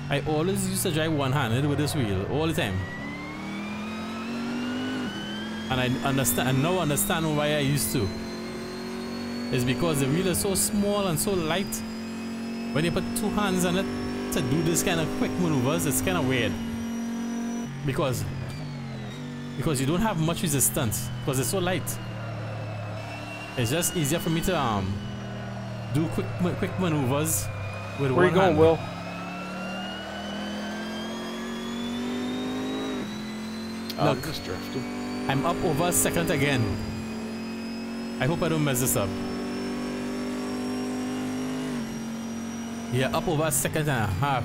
Speaker 1: I always used to drive one-handed with this wheel, all the time. And I now understand why I used to. It's because the wheel is so small and so light. When you put two hands on it to do this kind of quick maneuvers, it's kind of weird. Because you don't have much resistance because it's so light. It's just easier for me to do quick maneuvers with
Speaker 5: Where
Speaker 1: one
Speaker 5: you going,
Speaker 1: hand.
Speaker 5: Will?
Speaker 6: I'm
Speaker 1: Look.
Speaker 6: just drifting.
Speaker 1: I'm up over a second again. I hope I don't mess this up. Yeah, up over a second and a half.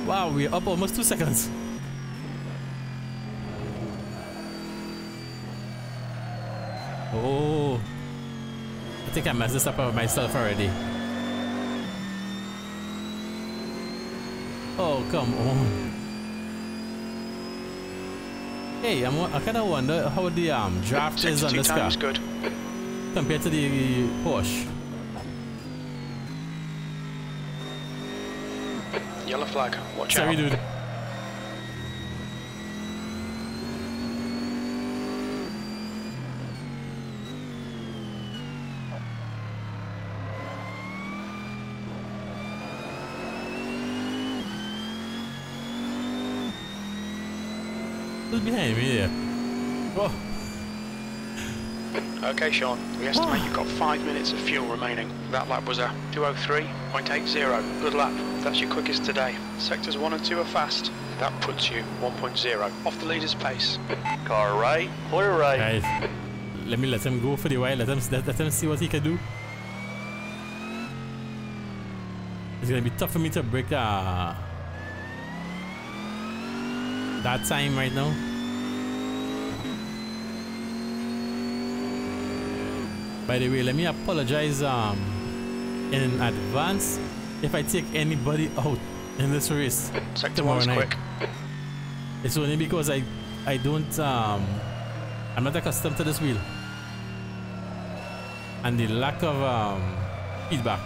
Speaker 1: Wow, we're up almost 2 seconds. Oh, I think I messed this up by myself already. Oh, come on. Hey, I kind of wonder how the draft is on
Speaker 3: Sector 2
Speaker 1: this
Speaker 3: time
Speaker 1: car
Speaker 3: is good.
Speaker 1: compared to the Porsche.
Speaker 3: Yellow flag. Watch
Speaker 1: Sorry,
Speaker 3: out.
Speaker 1: dude. Who's behind me there? Oh,
Speaker 3: Okay, Sean. We estimate you've got 5 minutes of fuel remaining. That lap was a 2:03.80. Good lap. That's your quickest today. Sectors 1 and 2 are fast. That puts you 1.0 off the leader's pace.
Speaker 8: Car right. Clear right.
Speaker 1: guys, let him go for the while. Let him see what he can do. It's gonna be tough for me to break that time right now. By the way, let me apologize in advance if I take anybody out in this race
Speaker 3: Sector
Speaker 1: tomorrow
Speaker 3: 1's
Speaker 1: night.
Speaker 3: quick.
Speaker 1: It's only because I don't I'm not accustomed to this wheel and the lack of feedback.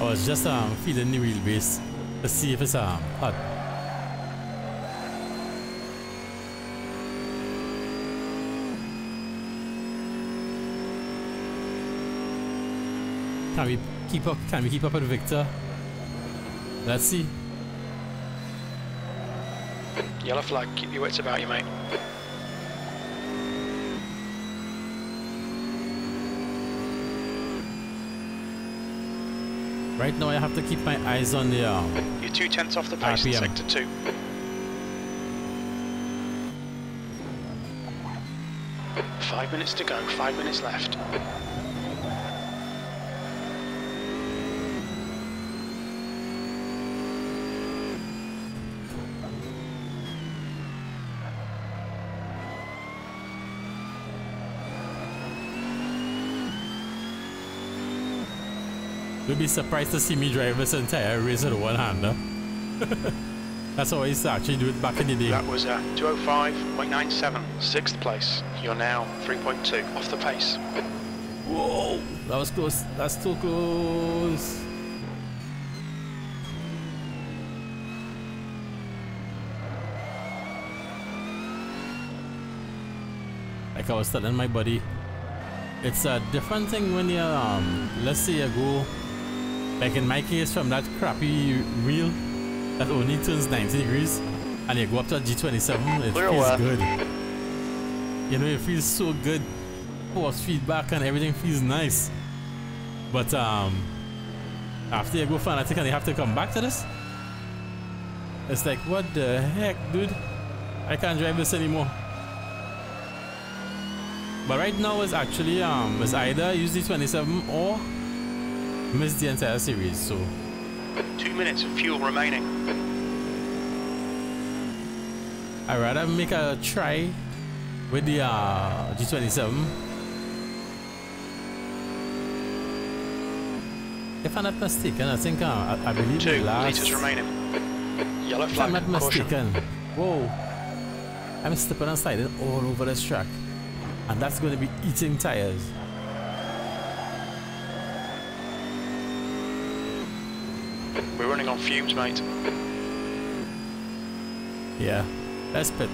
Speaker 1: I was just feeling the wheelbase to see if it's hot. Can we keep up? Can we keep up with Victor? Let's see.
Speaker 3: Yellow flag. Keep your wits about you, mate.
Speaker 1: Right now I have to keep my eyes on the
Speaker 3: You're 2/10 off the pace in
Speaker 1: RPM.
Speaker 3: Sector 2. Five minutes to go. 5 minutes left.
Speaker 1: You'll be surprised to see me drive this entire race with one hander. That's how I used to actually do it back in the day.
Speaker 3: That was a 2:05.97. Sixth place. You're now 3.2 off the pace.
Speaker 1: Whoa, that was close. That's too close. like I was telling my buddy, it's a different thing when you let's say you go, like in my case, from that crappy wheel that only turns 90 degrees, and you go up to a G27, it
Speaker 8: Clear
Speaker 1: feels
Speaker 8: left.
Speaker 1: good. You know, it feels so good. Force feedback and everything feels nice. But after you go fanatic and you have to come back to this, it's like, what the heck, dude? I can't drive this anymore. But right now it's actually it's either use the 27 or miss the entire series. So
Speaker 3: 2 minutes of fuel remaining.
Speaker 1: I'd rather make a try with the G27. If I'm not mistaken, I think I believe
Speaker 3: 2
Speaker 1: the last.
Speaker 3: litres remaining. Yellow
Speaker 1: If I'm
Speaker 3: flag.
Speaker 1: not
Speaker 3: Caution.
Speaker 1: mistaken, whoa! I'm slipping and sliding all over this track, and that's going to be eating tires.
Speaker 3: We're running on fumes, mate.
Speaker 1: Yeah, let's pit.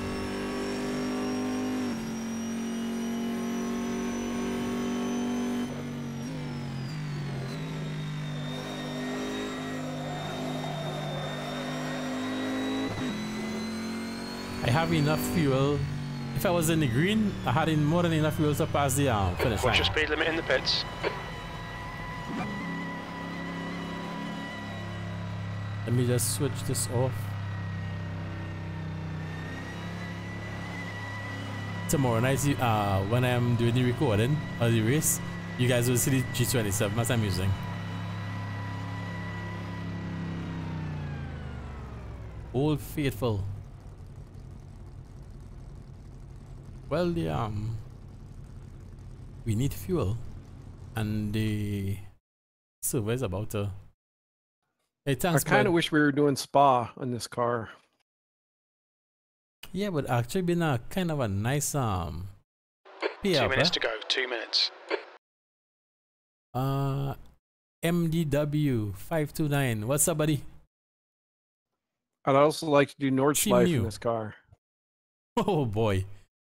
Speaker 1: I have enough fuel. If I was in the green, I had more than enough fuel to pass the finish
Speaker 3: Watch your
Speaker 1: line.
Speaker 3: speed limit in the pits.
Speaker 1: Let me just switch this off. Tomorrow night, when I'm doing the recording of the race, you guys will see the G27 that I'm using. Old Faithful. Well, the we need fuel, and the server is about to. Hey,
Speaker 9: I
Speaker 1: thanks,
Speaker 9: kind
Speaker 1: bud.
Speaker 9: of wish we were doing spa on this car.
Speaker 1: Yeah, but actually been a kind of a nice
Speaker 3: 2
Speaker 1: payout,
Speaker 3: minutes to go. 2 minutes.
Speaker 1: MDW 529. What's up, buddy?
Speaker 9: I'd also like to do
Speaker 1: Team
Speaker 9: Nordschleife
Speaker 1: new.
Speaker 9: in this car.
Speaker 1: Oh boy,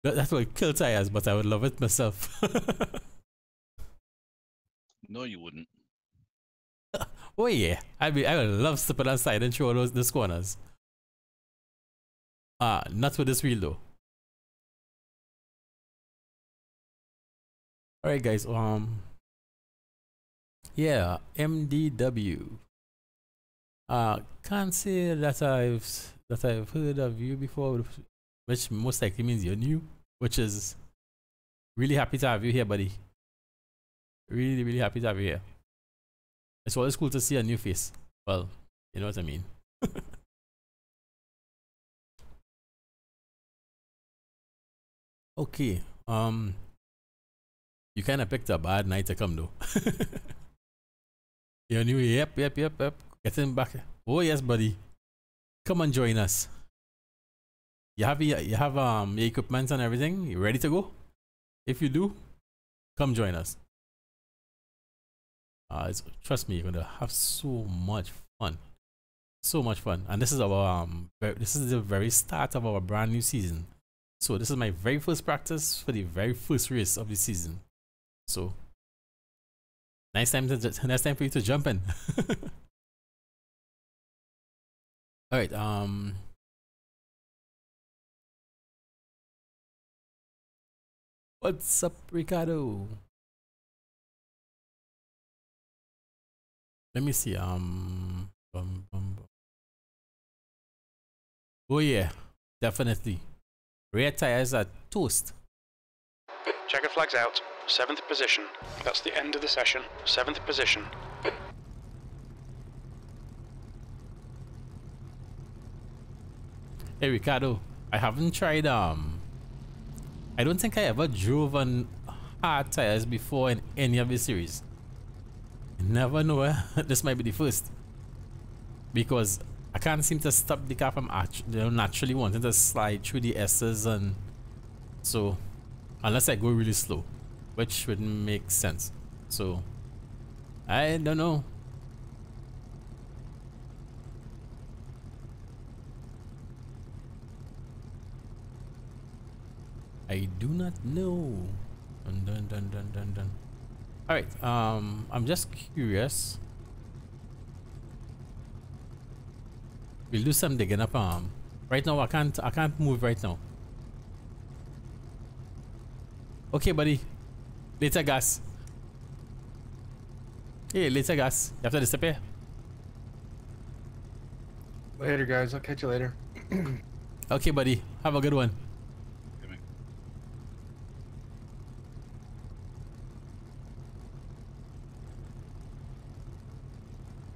Speaker 1: that will kill tires, but I would love it myself.
Speaker 6: No, you wouldn't.
Speaker 1: Oh yeah, I would love stepping outside and throw those corners. Not with this wheel though. All right, guys. Yeah, MDW. Can't say that I've heard of you before, which most likely means you're new. Which is really happy to have you here, buddy. Really, really happy to have you here. It's always cool to see a new face. Well, you know what I mean. Okay. You kind of picked a bad night to come though. You're new. Yep. Getting back. Oh yes, buddy. Come and join us. You have your equipment and everything. You ready to go? If you do, come join us. Trust me, you're gonna have so much fun. So much fun. And this is our this is the very start of our brand new season. So this is my very first practice for the very first race of the season. So nice time for you to jump in. All right. What's up, Ricardo? Let me see. Oh yeah, definitely. Rear tires are toast.
Speaker 3: Checker flags out. 7th position. That's the end of the session. 7th position.
Speaker 1: Hey Ricardo, I haven't tried I don't think I ever drove on hard tires before in any of the series. You never know. This might be the first. Because I can't seem to stop the car from naturally wanting to slide through the S's, and so unless I go really slow, which would make sense. So I don't know. I do not know. Dun, dun, dun, dun, dun, dun. All right. I'm just curious. We'll do some digging up. Right now I can't move right now. Okay, buddy. Later, gas. Hey, later, gas. You have to disappear.
Speaker 4: Later, guys. I'll catch you later.
Speaker 1: Okay, buddy. Have a good one.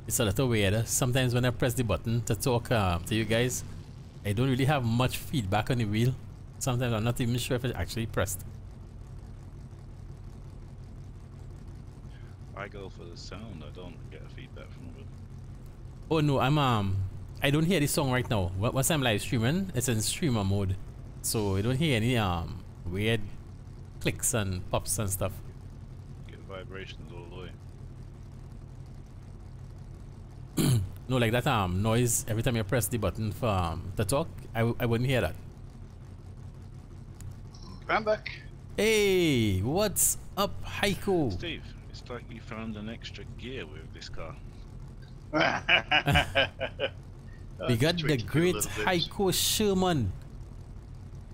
Speaker 1: It's a little weird. Sometimes when I press the button to talk to you guys, I don't really have much feedback on the wheel. Sometimes I'm not even sure if it actually pressed.
Speaker 6: I go for the sound. I don't get a feedback from it.
Speaker 1: Oh no, I don't hear the song right now. Once I'm live streaming, it's in streamer mode, so I don't hear any weird clicks and pops and stuff.
Speaker 6: Get vibrations all the way.
Speaker 1: No, like that noise every time you press the button for to talk. I wouldn't hear that.
Speaker 2: I'm back.
Speaker 1: Hey, what's up, Heiko?
Speaker 6: Steve, it's like you found an extra gear with this car.
Speaker 1: We got the
Speaker 2: Tweaked
Speaker 1: great
Speaker 2: a little bit.
Speaker 1: Heiko Sherman.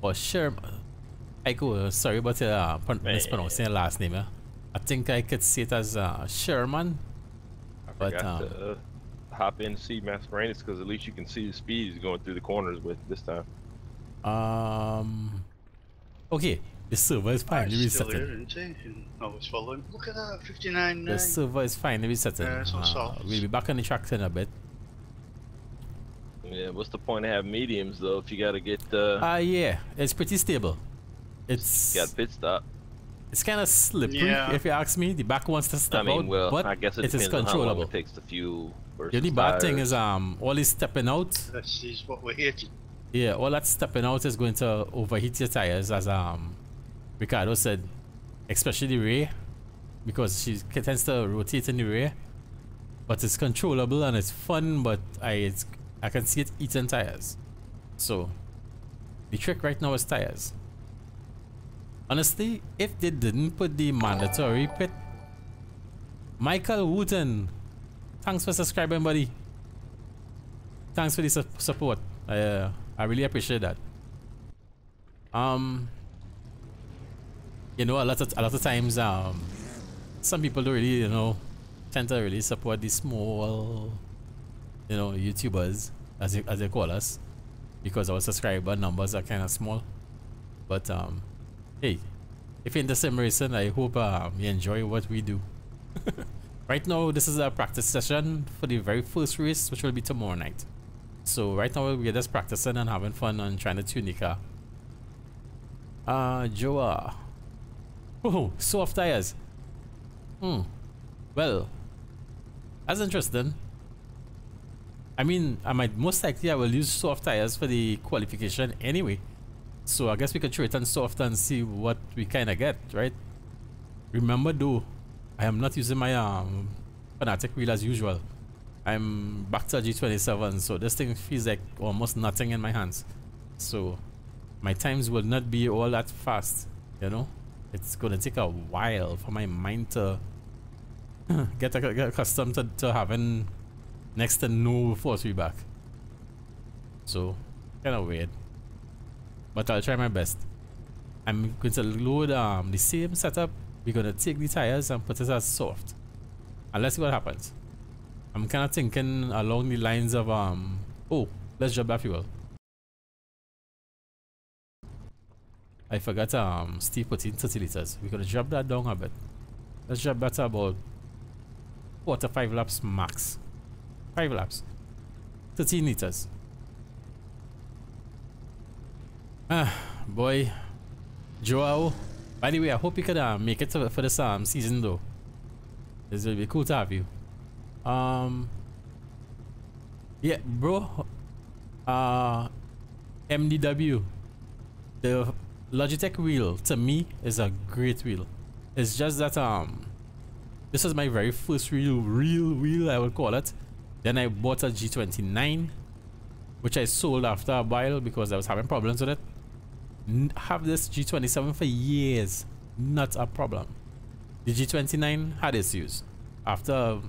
Speaker 1: Or Sherman. Heiko, sorry about mispronouncing your last name. I think I could say it as Sherman.
Speaker 10: I
Speaker 1: But,
Speaker 10: forgot to hop in to see Mascarenas because at least you can see the speed he's going through the corners with this time.
Speaker 1: Okay, the server is finally
Speaker 2: Still here,
Speaker 1: resetting.
Speaker 2: isn't he? Oh, it's following. Look at that, 59.9.
Speaker 1: The server is finally resetting.
Speaker 2: it's not soft.
Speaker 1: We'll be back on the tracks in a bit.
Speaker 10: Yeah, what's the point of having mediums though if you got to get
Speaker 1: Yeah, it's pretty stable. It's
Speaker 10: got pit stop?
Speaker 1: It's kind of slippery,
Speaker 2: Yeah.
Speaker 1: if you ask me. The back wants to step
Speaker 10: I mean,
Speaker 1: out,
Speaker 10: well,
Speaker 1: but
Speaker 10: I guess it
Speaker 1: it is
Speaker 10: depends on how long
Speaker 1: controllable.
Speaker 10: it takes to fuel versus
Speaker 1: The only bad thing
Speaker 10: tires.
Speaker 1: is all is stepping out.
Speaker 2: This is what we're hating.
Speaker 1: Yeah, all that stepping out is going to overheat your tires, as Ricardo said, especially the rear, because she tends to rotate in the rear. But it's controllable and it's fun, but I can see it eating tires. So the trick right now is tires. Honestly, if they didn't put the mandatory pit, Michael Wooten, thanks for subscribing, buddy. Thanks for the support. I really appreciate that. You know, a lot of times, some people don't really, tend to really support the small, YouTubers, as they call us, because our subscriber numbers are kind of small. But hey, if you're in the sim racing, I hope you enjoy what we do. Right now, this is a practice session for the very first race, which will be tomorrow night. So right now we're just practicing and having fun and trying to tune the car. Joa. Oh, soft tires. Well, that's interesting. I mean, most likely I will use soft tires for the qualification anyway. So I guess we could try it on soft and see what we kind of get, right? Remember though, I am not using my Fanatic wheel as usual. I'm back to a G27, so this thing feels like almost nothing in my hands. So my times will not be all that fast, It's gonna take a while for my mind to get accustomed to having next to no force feedback. So kind of weird, but I'll try my best. I'm going to load the same setup. We're gonna take the tires and put it as soft, and let's see what happens. I'm kind of thinking along the lines of oh, let's drop that fuel. I forgot Steve put in 30 liters. We're gonna drop that down a bit. Let's drop that to about 4 to 5 laps max. 5 laps. 13 liters. Boy. Joao. By the way, I hope you could make it for this season though. This will be cool to have you. Yeah, bro. MDW. The Logitech wheel to me is a great wheel. It's just that this was my very first real wheel, I would call it. Then I bought a G29, which I sold after a while because I was having problems with it. have this G27 for years, not a problem. The G29 had issues after a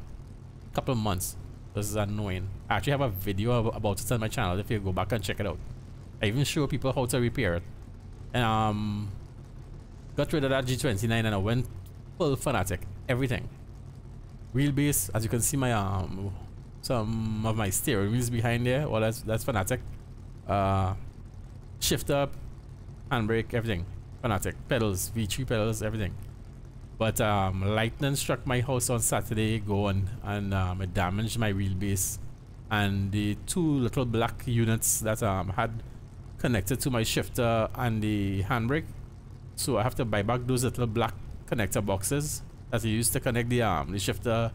Speaker 1: couple of months. This is annoying. I actually have a video about it on my channel if you go back and check it out. I even show people how to repair it. And got rid of that G29 and I went full fanatic. Everything. Wheelbase, as you can see, my some of my steering wheels behind there. Well, that's fanatic. Shift up, handbrake, everything. Fanatic. Pedals, V3 pedals, everything. But lightning struck my house on Saturday going and it damaged my wheelbase. And the two little black units that had connected to my shifter and the handbrake. So I have to buy back those little black connector boxes that I used to connect the shifter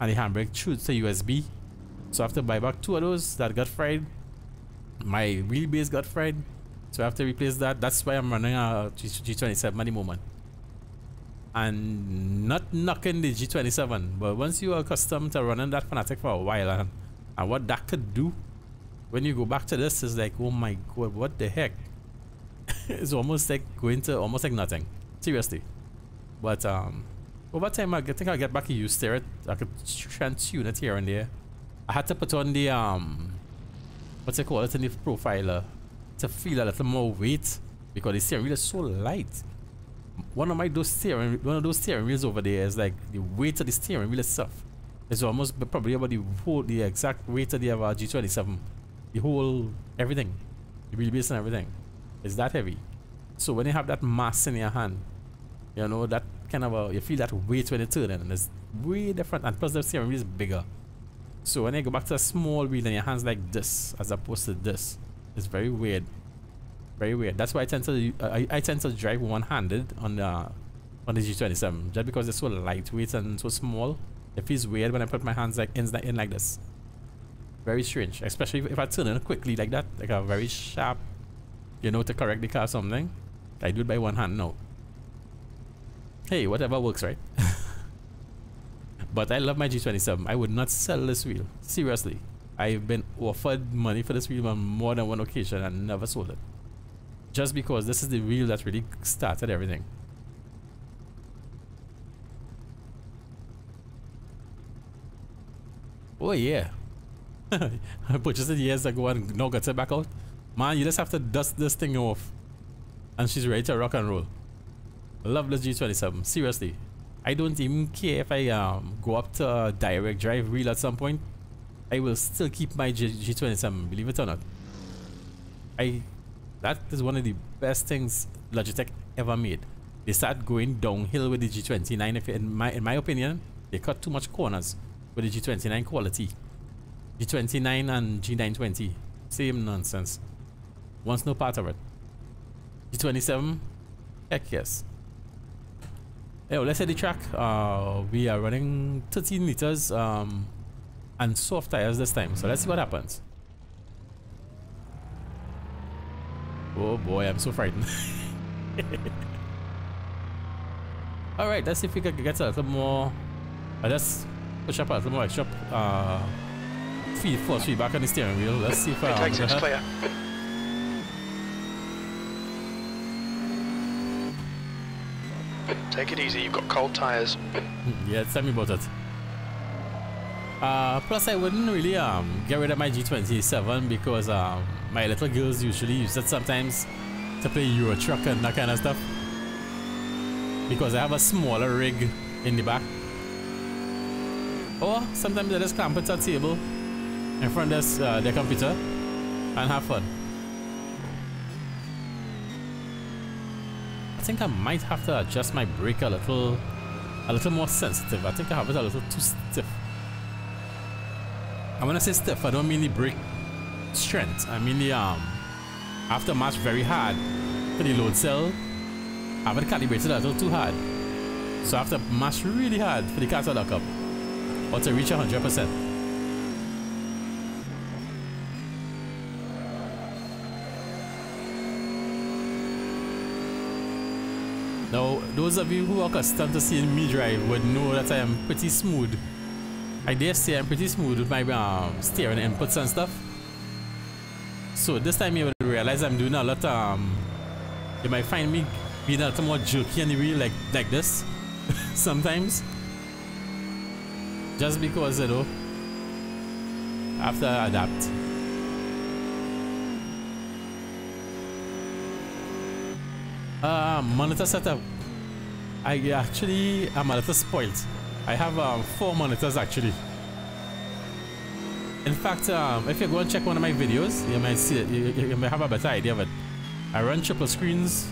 Speaker 1: and the handbrake through to USB. So I have to buy back two of those that got fried. My wheelbase got fried. So I have to replace that. That's why I'm running a G27 at the moment. And not knocking the G27, but once you are accustomed to running that fanatic for a while and what that could do, when you go back to this, is like, oh my god, what the heck? It's almost like going to almost like nothing. Seriously. But over time I think I'll get back used to it. I could try and tune it here and there. I had to put on the what's it called, in the profiler to feel a little more weight because the steering wheel is so light. One of those steering wheels over there is like the weight of the steering wheel itself. It's almost probably about the exact weight of the G27. The whole everything, the wheelbase and everything, is that heavy. So when you have that mass in your hand, you know that kind of you feel that weight when you turn it, and it's way different. And plus the steering wheel is bigger. So when you go back to a small wheel and your hands like this as opposed to this, it's very weird. Very weird. That's why I tend to drive one-handed on the G27, just because it's so lightweight and so small. It feels weird when I put my hands like in like this. Very strange, especially if I turn it quickly like that, like a very sharp, you know, to correct the car or something. I do it by one hand now. Hey, whatever works, right? But I love my G27. I would not sell this wheel. Seriously. I've been offered money for this wheel on more than one occasion and never sold it. Just because this is the wheel that really started everything. Oh yeah. I purchased it years ago and now got it back out. Man, you just have to dust this thing off and she's ready to rock and roll. Love this G27. Seriously. I don't even care if I go up to a direct drive wheel at some point. I will still keep my G27, believe it or not. That is one of the best things Logitech ever made. They start going downhill with the G29. If in my opinion, they cut too much corners with the G29 quality. G29 and G920, same nonsense. Wants no part of it. G27, heck yes. Hey, let's hit the track. We are running 13 liters and soft tires this time. So let's see what happens. Oh boy, I'm so frightened. Alright, let's see if we can get a little more. Let's push up a little more extra force feedback on the steering wheel. Let's see if
Speaker 3: it's clear. Take it easy, you've got cold tires.
Speaker 1: Yeah, tell me about it. Plus I wouldn't really get rid of my G27 because my little girls usually use it sometimes to play Euro Truck and that kind of stuff, because I have a smaller rig in the back. Or sometimes I just clamp it to a table in front of their computer and have fun. I think I might have to adjust my brake a little more sensitive. I think I have it a little too stiff. And when I say stiff, I don't mean the brake strength. I mean the I have to mash very hard for the load cell. I haven't calibrated a little too hard. So I have to mash really hard for the car to lock up or to reach 100%. Now, those of you who are accustomed to seeing me drive would know that I am pretty smooth. I dare say I'm pretty smooth with my steering inputs and stuff. So this time you will realize I'm doing a lot You might find me being a little more jerky in the wheel like this sometimes. Just because, you know, I have to adapt. Monitor setup. I actually am a little spoiled. I have 4 monitors actually. In fact, if you go and check one of my videos, you might see it. You might have a better idea of it. I run triple screens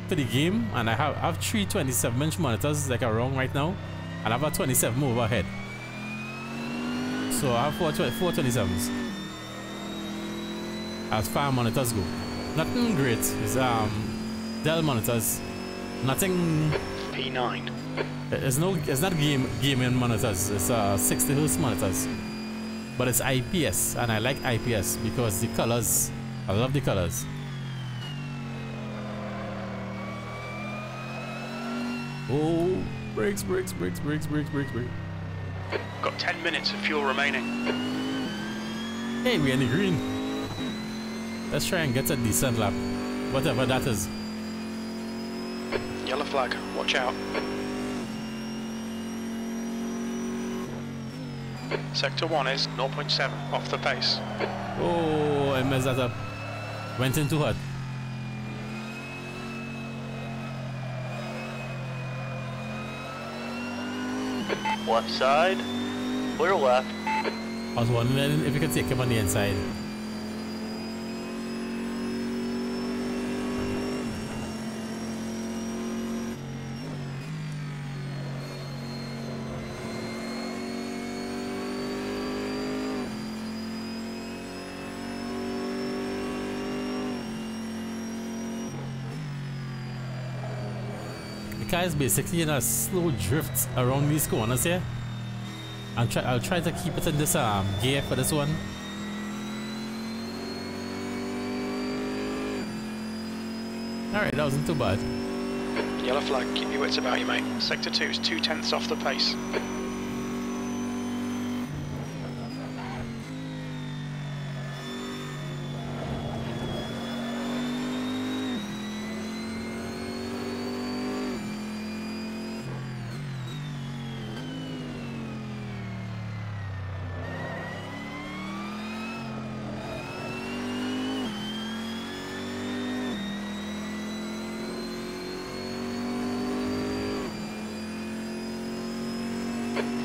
Speaker 1: for the game, and I have 3 27-inch monitors like I'm wrong right now, and I have a 27 overhead. So I have 4 27s as far as monitors go. Nothing great. It's Dell monitors. Nothing.
Speaker 3: P9.
Speaker 1: It's not gaming monitors. It's 60 Hz monitors. But it's IPS, and I like IPS because the colors. I love the colors. Oh, brakes.
Speaker 3: Got 10 minutes of fuel remaining.
Speaker 1: Hey, we're in the green. Let's try and get a decent lap. Whatever that is.
Speaker 3: Yellow flag, watch out. Sector 1 is 0.7 off the pace.
Speaker 1: Oh, I messed that up. Went in too hard.
Speaker 8: Left side, clear left.
Speaker 1: I was wondering if you could take him on the inside. The car is basically in a slow drift around these corners here. I'll try to keep it in this gear for this one. Alright, that wasn't too bad.
Speaker 3: Yellow flag, keep your wits about you, mate. Sector 2 is 0.2 off the pace.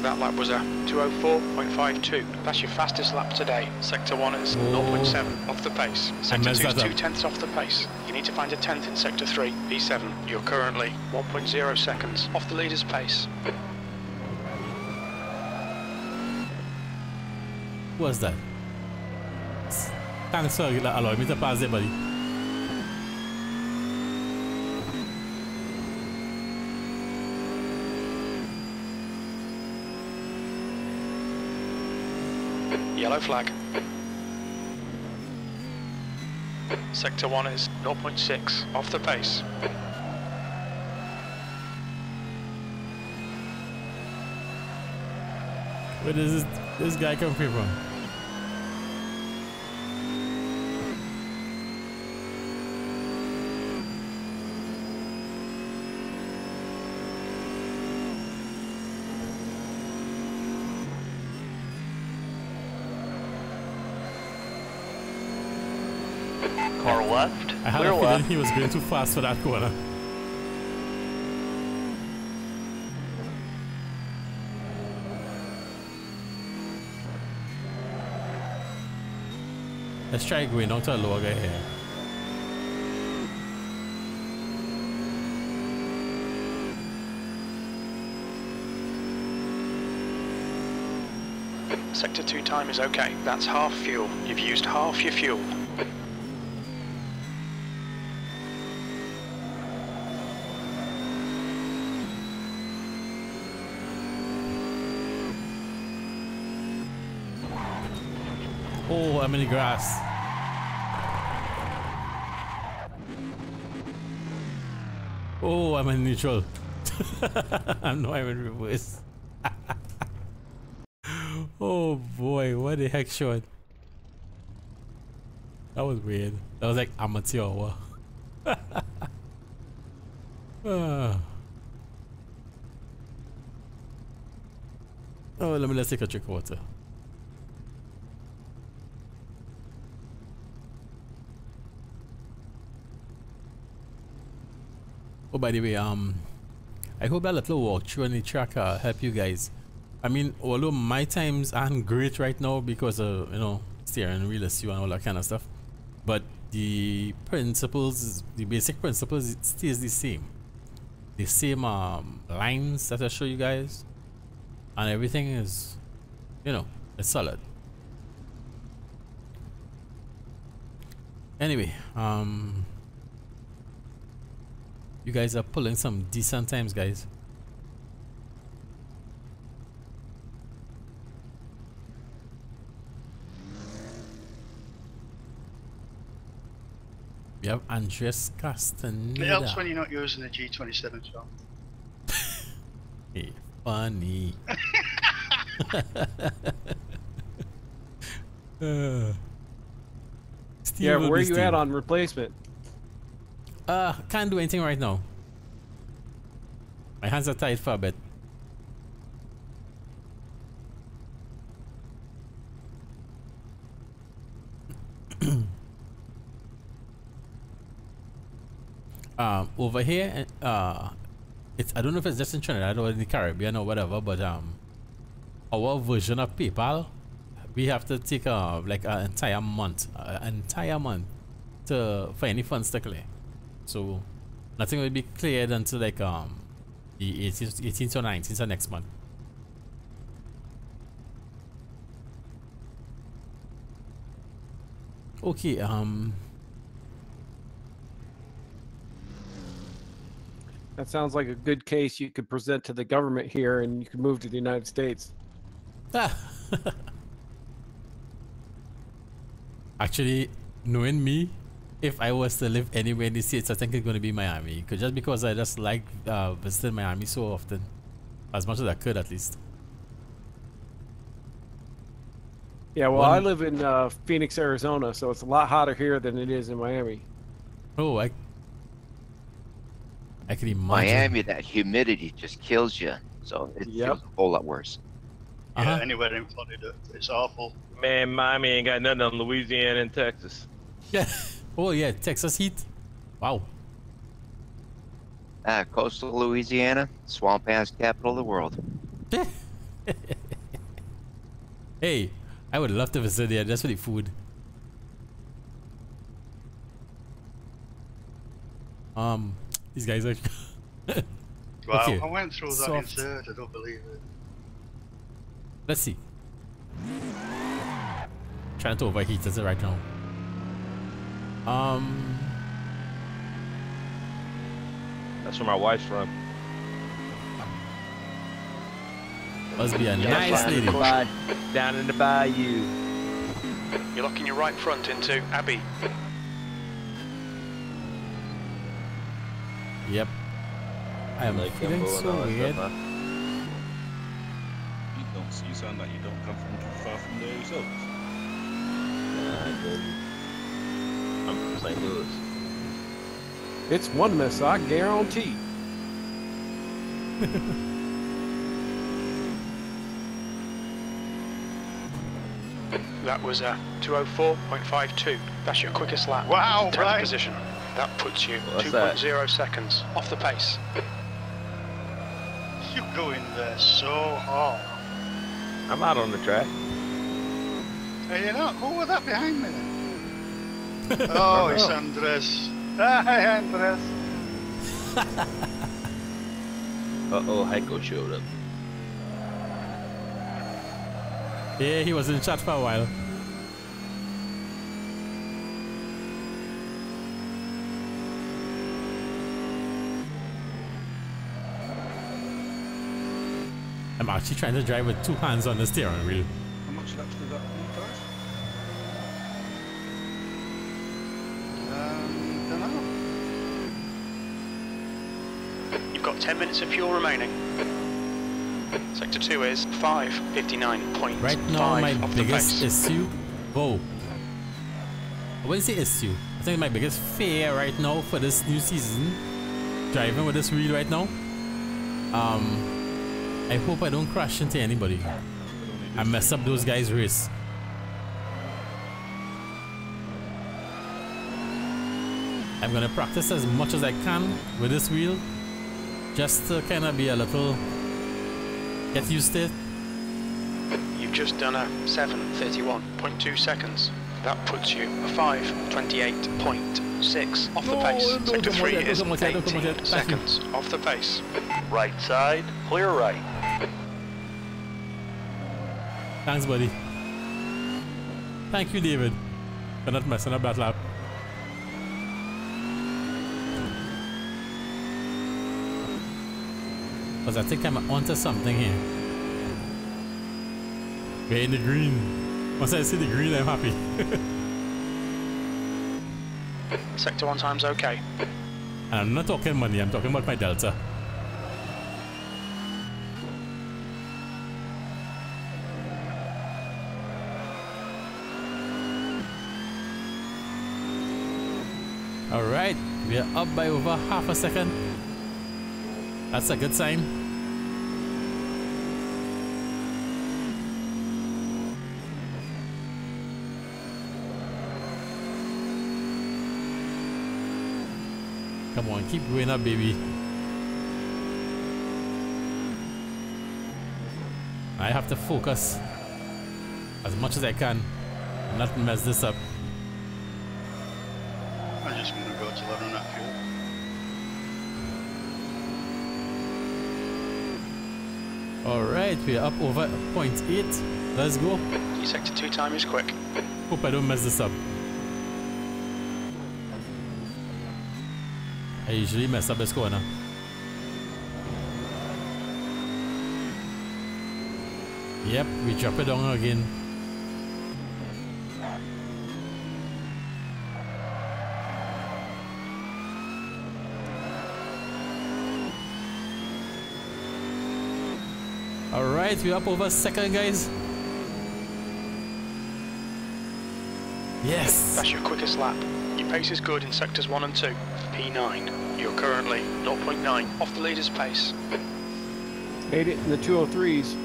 Speaker 3: That lap was a 2:04.52. That's your fastest lap today. Sector 1 is 0.7 off the pace. Sector 2 is 0.2 off the pace. You need to find a 10th in Sector 3, B7. You're currently 1.0 seconds off the leader's pace.
Speaker 1: What's that? Thanks for allowing me to pass it, buddy.
Speaker 3: Yellow flag. Sector 1 is 0.6 off the pace.
Speaker 1: Where does this guy come from?
Speaker 8: Car left,
Speaker 1: I had
Speaker 8: clear
Speaker 1: a feeling
Speaker 8: left.
Speaker 1: he was going too fast for that corner. Let's try going down to a lower guy here.
Speaker 3: Sector 2 time is okay. That's half fuel. You've used half your fuel.
Speaker 1: Oh, I'm in the grass. Oh, I'm in neutral. I'm in reverse. Oh boy, what the heck, Sean? That was weird. That was like amateur hour. Oh, let's take a drink of water. Oh, by the way, I hope that little walkthrough on the track help you guys. I mean, although my times aren't great right now because of, you know, steering wheel issue and all that kind of stuff, but the principles, the basic principles, it stays the same. The same lines that I show you guys, and everything is, you know, it's solid. Anyway, you guys are pulling some decent times, guys. We have Andres Castaneda.
Speaker 2: It helps when you're not using the G27 shot.
Speaker 1: Hey, funny. Steve
Speaker 9: Yeah,
Speaker 1: will
Speaker 9: where
Speaker 1: be
Speaker 9: are you
Speaker 1: Steve.
Speaker 9: at on replacement?
Speaker 1: Can't do anything right now. My hands are tied for a bit. Over here, it's, I don't know if it's just in Trinidad or in the Caribbean or whatever, but our version of PayPal, we have to take like an entire month to for any funds to clear. So nothing will be cleared until like the 18th or 19th of next month. Okay,
Speaker 9: That sounds like a good case you could present to the government here, and you could move to the United States.
Speaker 1: Actually, knowing me, if I was to live anywhere in the States, I think it's going to be Miami. Just because I just like visiting Miami so often, as much as I could at least.
Speaker 9: Yeah, well, I live in Phoenix, Arizona, so it's a lot hotter here than it is in Miami.
Speaker 1: Oh, I can imagine.
Speaker 7: Miami, that humidity just kills you, so it feels a whole lot worse.
Speaker 2: Yeah, anywhere in Florida, it's awful.
Speaker 10: Man, Miami ain't got nothing on Louisiana and Texas.
Speaker 1: Yeah. Oh yeah, Texas heat. Wow.
Speaker 7: Coastal Louisiana, swamp ass capital of the world.
Speaker 1: Hey, I would love to visit there just for the food. These guys are.
Speaker 2: Wow,
Speaker 1: Okay.
Speaker 2: I went through that
Speaker 1: Soft.
Speaker 2: insert, I don't believe it.
Speaker 1: Let's see. Trying to overheat it right now.
Speaker 10: That's where my wife's from.
Speaker 1: Must be a nice lady.
Speaker 10: Down in the bayou.
Speaker 3: You're locking your right front into Abbey.
Speaker 1: Yep. I am feeling so weird.
Speaker 6: You sound like you don't come from too far from there yourself.
Speaker 10: I'm from St. Louis.
Speaker 9: It's one miss, I guarantee.
Speaker 3: That was a 204.52. That's your quickest lap.
Speaker 2: Wow,
Speaker 3: 10th
Speaker 2: right.
Speaker 3: position. That puts you
Speaker 10: What's that?
Speaker 3: 2.0 seconds off the pace.
Speaker 2: You go in there so hard.
Speaker 10: I'm out on the track.
Speaker 2: Hey, you know, who was that behind me then? Oh, it's Andres. Hi, Andres.
Speaker 10: Uh-oh, Heiko showed up.
Speaker 1: Yeah, he was in chat for a while. I'm actually trying to drive with two hands on the steering wheel.
Speaker 6: How much laps did that
Speaker 2: Don't know.
Speaker 3: You've got 10 minutes of fuel remaining. Sector 2 is 5:59.5
Speaker 1: Right now, my
Speaker 3: off the
Speaker 1: biggest
Speaker 3: pace.
Speaker 1: issue. Whoa. What is the issue? I think my biggest fear right now for this new season, driving with this wheel right now, I hope I don't crash into anybody. I mess up those guys' race. I'm gonna practice as much as I can with this wheel, just to kind of be a little, get used to it.
Speaker 3: You've just done a 7:31.2 seconds. That puts you a 5:28.6 off the pace. Sector 3 is 18 seconds off the pace.
Speaker 8: Right side, clear right.
Speaker 1: Thanks, buddy. Thank you, David, for not messing up that lap. Because I think I'm onto something here. We're in the green. Once I see the green, I'm happy.
Speaker 3: Sector 1 time's okay.
Speaker 1: And I'm not talking money, I'm talking about my delta. Alright, we are up by over half a second. That's a good sign. Come on, keep going up, baby. I have to focus as much as I can and not mess this up.
Speaker 2: I'm just going to go to 11 at fuel.
Speaker 1: Alright, we're up over 0.8. Let's go.
Speaker 3: Your sector 2 time is quick.
Speaker 1: Hope I don't mess this up. I usually mess up this corner. Yep, we drop it down again. Alright, we're up over a second, guys. Yes!
Speaker 3: That's your quickest lap. Your pace is good in sectors 1 and 2. P9. You're currently 0.9 off the leader's pace.
Speaker 9: Made it in the 203s.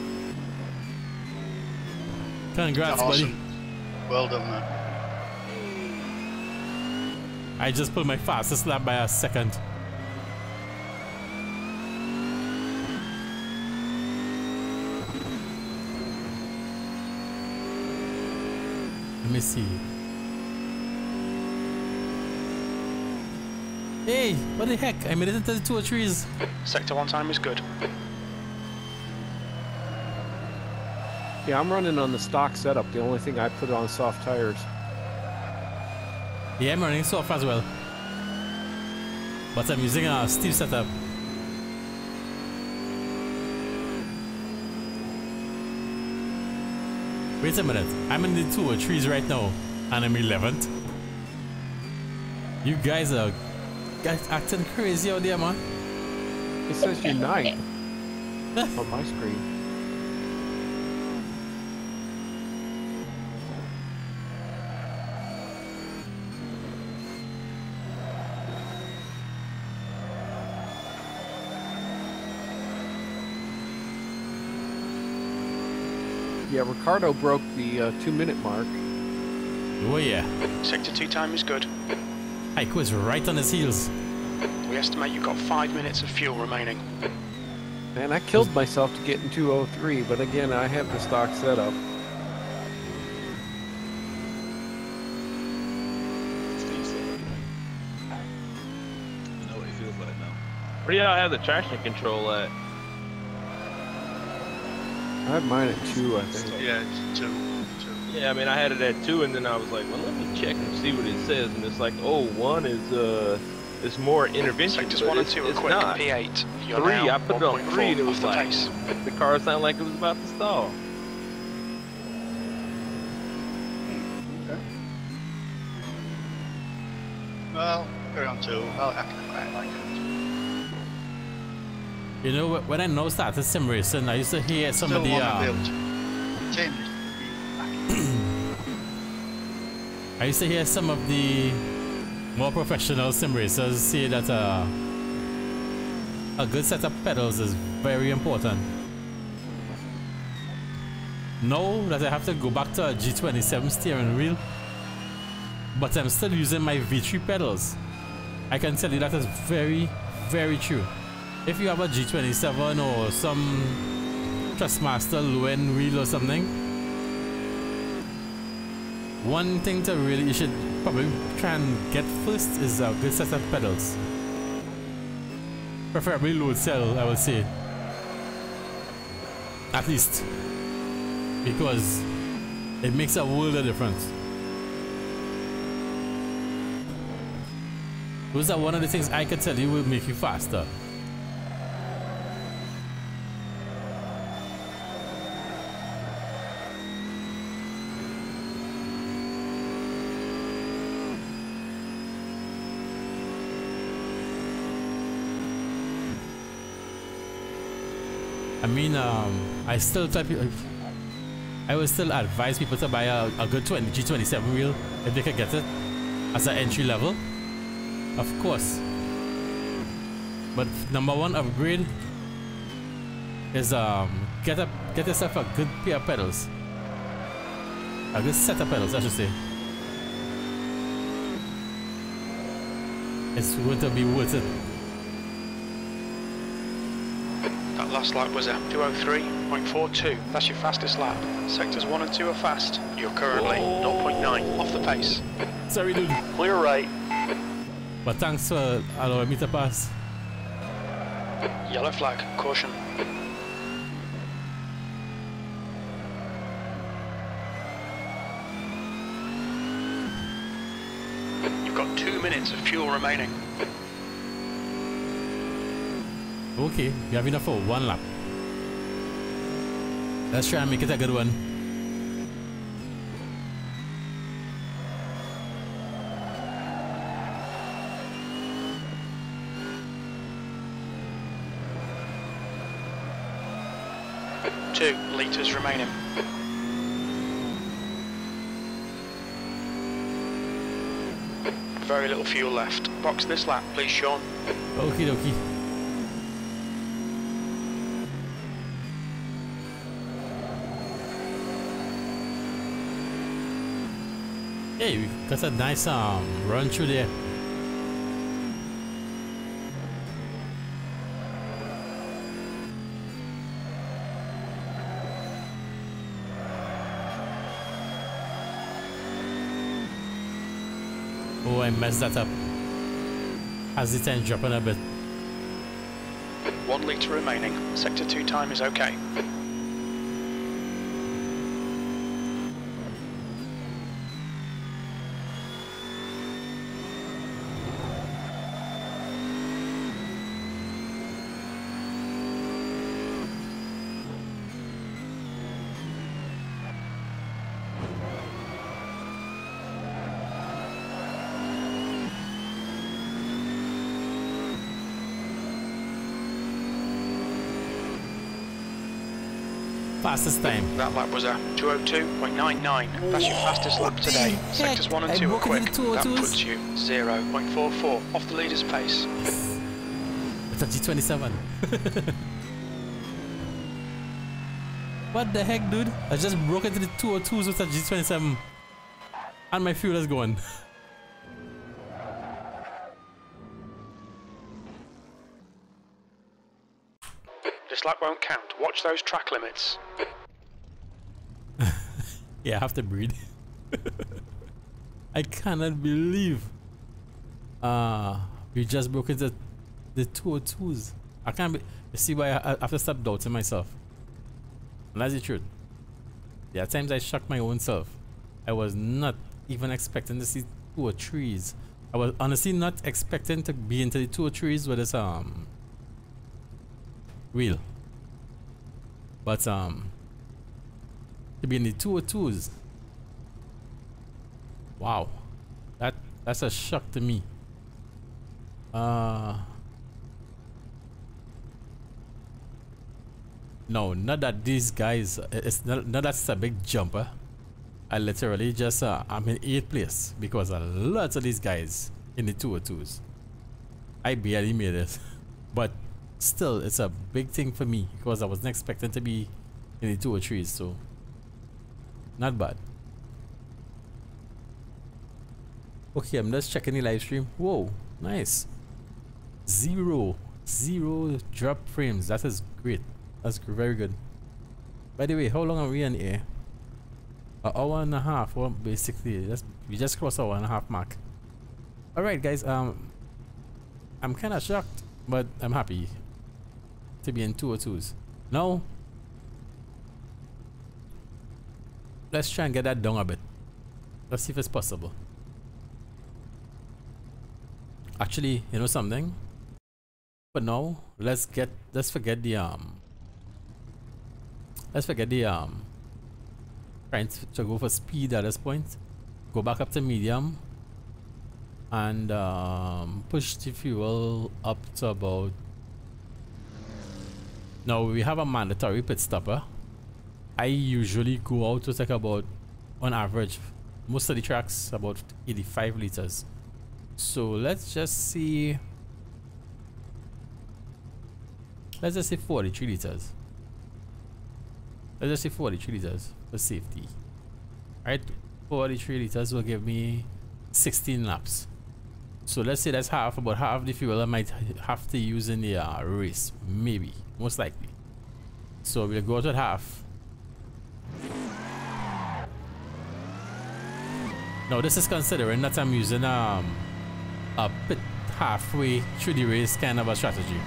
Speaker 1: Congrats,
Speaker 2: Awesome.
Speaker 1: buddy.
Speaker 2: Well done, man.
Speaker 1: I just put my fastest lap by a second. Let me see. Hey, what the heck? I made it into the 203s.
Speaker 3: Sector 1 time is good.
Speaker 9: Yeah, I'm running on the stock setup. The only thing I put on soft tires.
Speaker 1: Yeah, I'm running soft as well. But I'm using a Steve setup. Wait a minute. I'm in the 203s right now. And I'm 11th. You guys are acting crazy out there, man.
Speaker 9: It says you're 9th on my screen. Yeah, Ricardo broke the 2-minute mark.
Speaker 1: Oh yeah.
Speaker 3: Sector 2 time is good.
Speaker 1: Heiko is right on his heels.
Speaker 3: We estimate you've got 5 minutes of fuel remaining.
Speaker 9: Man, I killed myself to get in 203, but again, I have the stock setup.
Speaker 6: You know what it feels like now.
Speaker 10: Where do y'all have the traction control at?
Speaker 9: I have mine at 2, I think.
Speaker 2: Yeah, it's 2.
Speaker 10: Yeah, I mean, I had it at 2, and then I was like, well, let me check and see what it says. And it's like, oh, 1 is it's more intervention.
Speaker 3: Sectors
Speaker 10: but
Speaker 3: 1 and
Speaker 10: it's
Speaker 3: 2 are quick.
Speaker 10: not.
Speaker 3: P8. You're
Speaker 10: 3,
Speaker 3: now
Speaker 10: I put it on 3, and it was
Speaker 3: off the
Speaker 10: like,
Speaker 3: pace.
Speaker 10: the car sounded like it was about to stall.
Speaker 2: Okay. Well, we're on 2. Well, I quite like it.
Speaker 1: You know, when I now started sim racing, I used to hear some
Speaker 2: Still
Speaker 1: of the
Speaker 2: want to build.
Speaker 1: I used to hear some of the more professional sim racers say that a good set of pedals is very important. Now that I have to go back to a G27 steering wheel, but I'm still using my V3 pedals, I can tell you that is very, very true. If you have a G27 or some Trustmaster low-end wheel or something, one thing to really, you should probably try and get first is a good set of pedals. Preferably load cell, I would say. At least. Because it makes a world of difference. Those are one of the things I can tell you will make you faster. I mean, I still tell people, I would still advise people to buy a good G27 wheel if they can get it as an entry level, of course. But number one upgrade is get yourself a good pair of pedals, a good set of pedals, I should say. It's going to be worth it.
Speaker 3: That last lap was a 2:03.42. That's your fastest lap. Sectors 1 and 2 are fast. You're currently 0.9 off the pace.
Speaker 1: Sorry, dude.
Speaker 8: Clear right.
Speaker 1: But thanks for allowing me to pass.
Speaker 3: Yellow flag, caution. You've got 2 minutes of fuel remaining.
Speaker 1: Okay, we have enough for one lap. Let's try and make it a good one.
Speaker 3: Two litres remaining. Very little fuel left. Box this lap, please, Sean.
Speaker 1: Okie dokie. Hey, we got a nice run through there. Oh, I messed that up. Has the time dropping a bit?
Speaker 3: 1 litre remaining. Sector 2 time is okay.
Speaker 1: Fastest time.
Speaker 3: That lap was a 2:02.99. That's your fastest lap today. Sectors 1 and 2 are quick. That puts you 0.44 off the leader's pace.
Speaker 1: It's a G27. What the heck, dude? I just broke into the 202s with a G27 and my fuel is going.
Speaker 3: This lap won't count. Watch those track limits.
Speaker 1: Yeah, I have to breathe. I cannot believe we just broke into the 202s. I can't be, you see why I have to stop doubting myself. And that's the truth. There are times I shock my own self. I was not even expecting to see 203s. I was honestly not expecting to be into the 203s with this wheel. But to be in the 202s, wow, that's a shock to me. No, not that these guys, it's not that's a big jumper. I literally just I'm in 8th place because a lot of these guys in the 202s. I barely made it. But still, it's a big thing for me because I wasn't expecting to be in the 203s, so not bad. Okay, I'm just checking the live stream. Whoa, nice. Zero drop frames. That is great. That's very good. By the way, how long are we in air? An hour and a half. Well, basically, we just crossed our 1.5 mark. All right, guys. I'm kind of shocked, but I'm happy to be in 202s. Now, let's try and get that down a bit. Let's see if it's possible. Actually, you know something? But now, let's forget the trying to go for speed at this point. Go back up to medium and push the fuel up to about. Now we have a mandatory pit stopper. I usually go out to take about, on average, most of the tracks about 85 liters. So let's just see. Let's just say 43 liters. Let's just say 43 liters for safety. Alright, 43 liters will give me 16 laps. So let's say that's about half the fuel I might have to use in the race. Maybe, most likely. So we'll go out at half. Now this is considering that I'm using a bit halfway through the race kind of a strategy.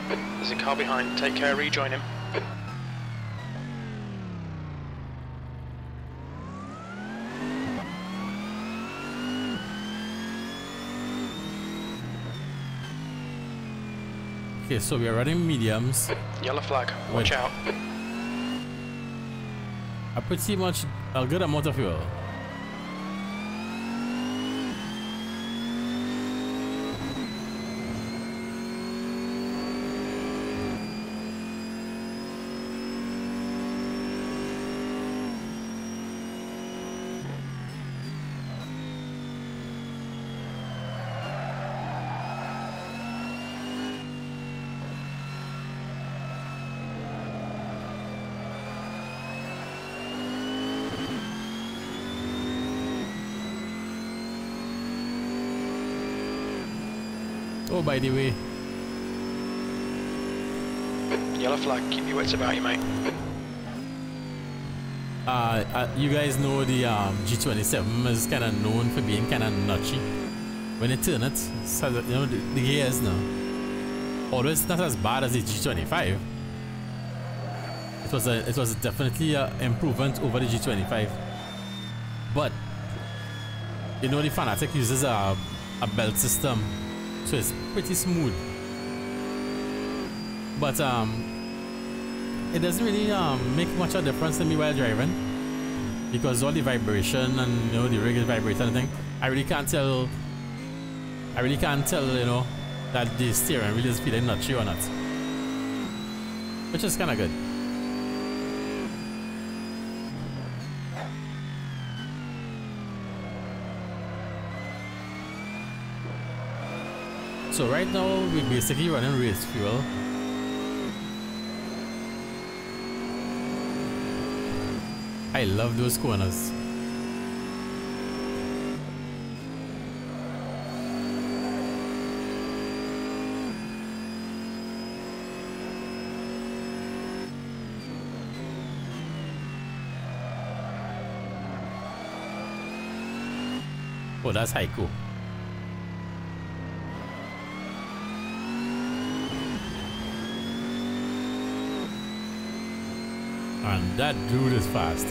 Speaker 3: There's a car behind. Take care, rejoin him.
Speaker 1: Okay, so we are running mediums.
Speaker 3: Yellow flag. Watch out.
Speaker 1: Pretty much a good amount of fuel. Oh, by the way,
Speaker 3: yellow flag, keep your wits about you, mate.
Speaker 1: you guys know the G27 is kind of known for being kind of notchy. When you turn it, so you know the gears now. Although it's not as bad as the G25, it was definitely an improvement over the G25. But you know the Fanatic uses a belt system. So it's pretty smooth, but it doesn't really make much of a difference to me while driving because all the vibration and you know the rig is vibrating and thing. I really can't tell. You know that the steering wheel is feeling notchy or not, which is kind of good. So right now we're basically running race fuel. I love those corners. Oh, that's haiku. And that dude is fast.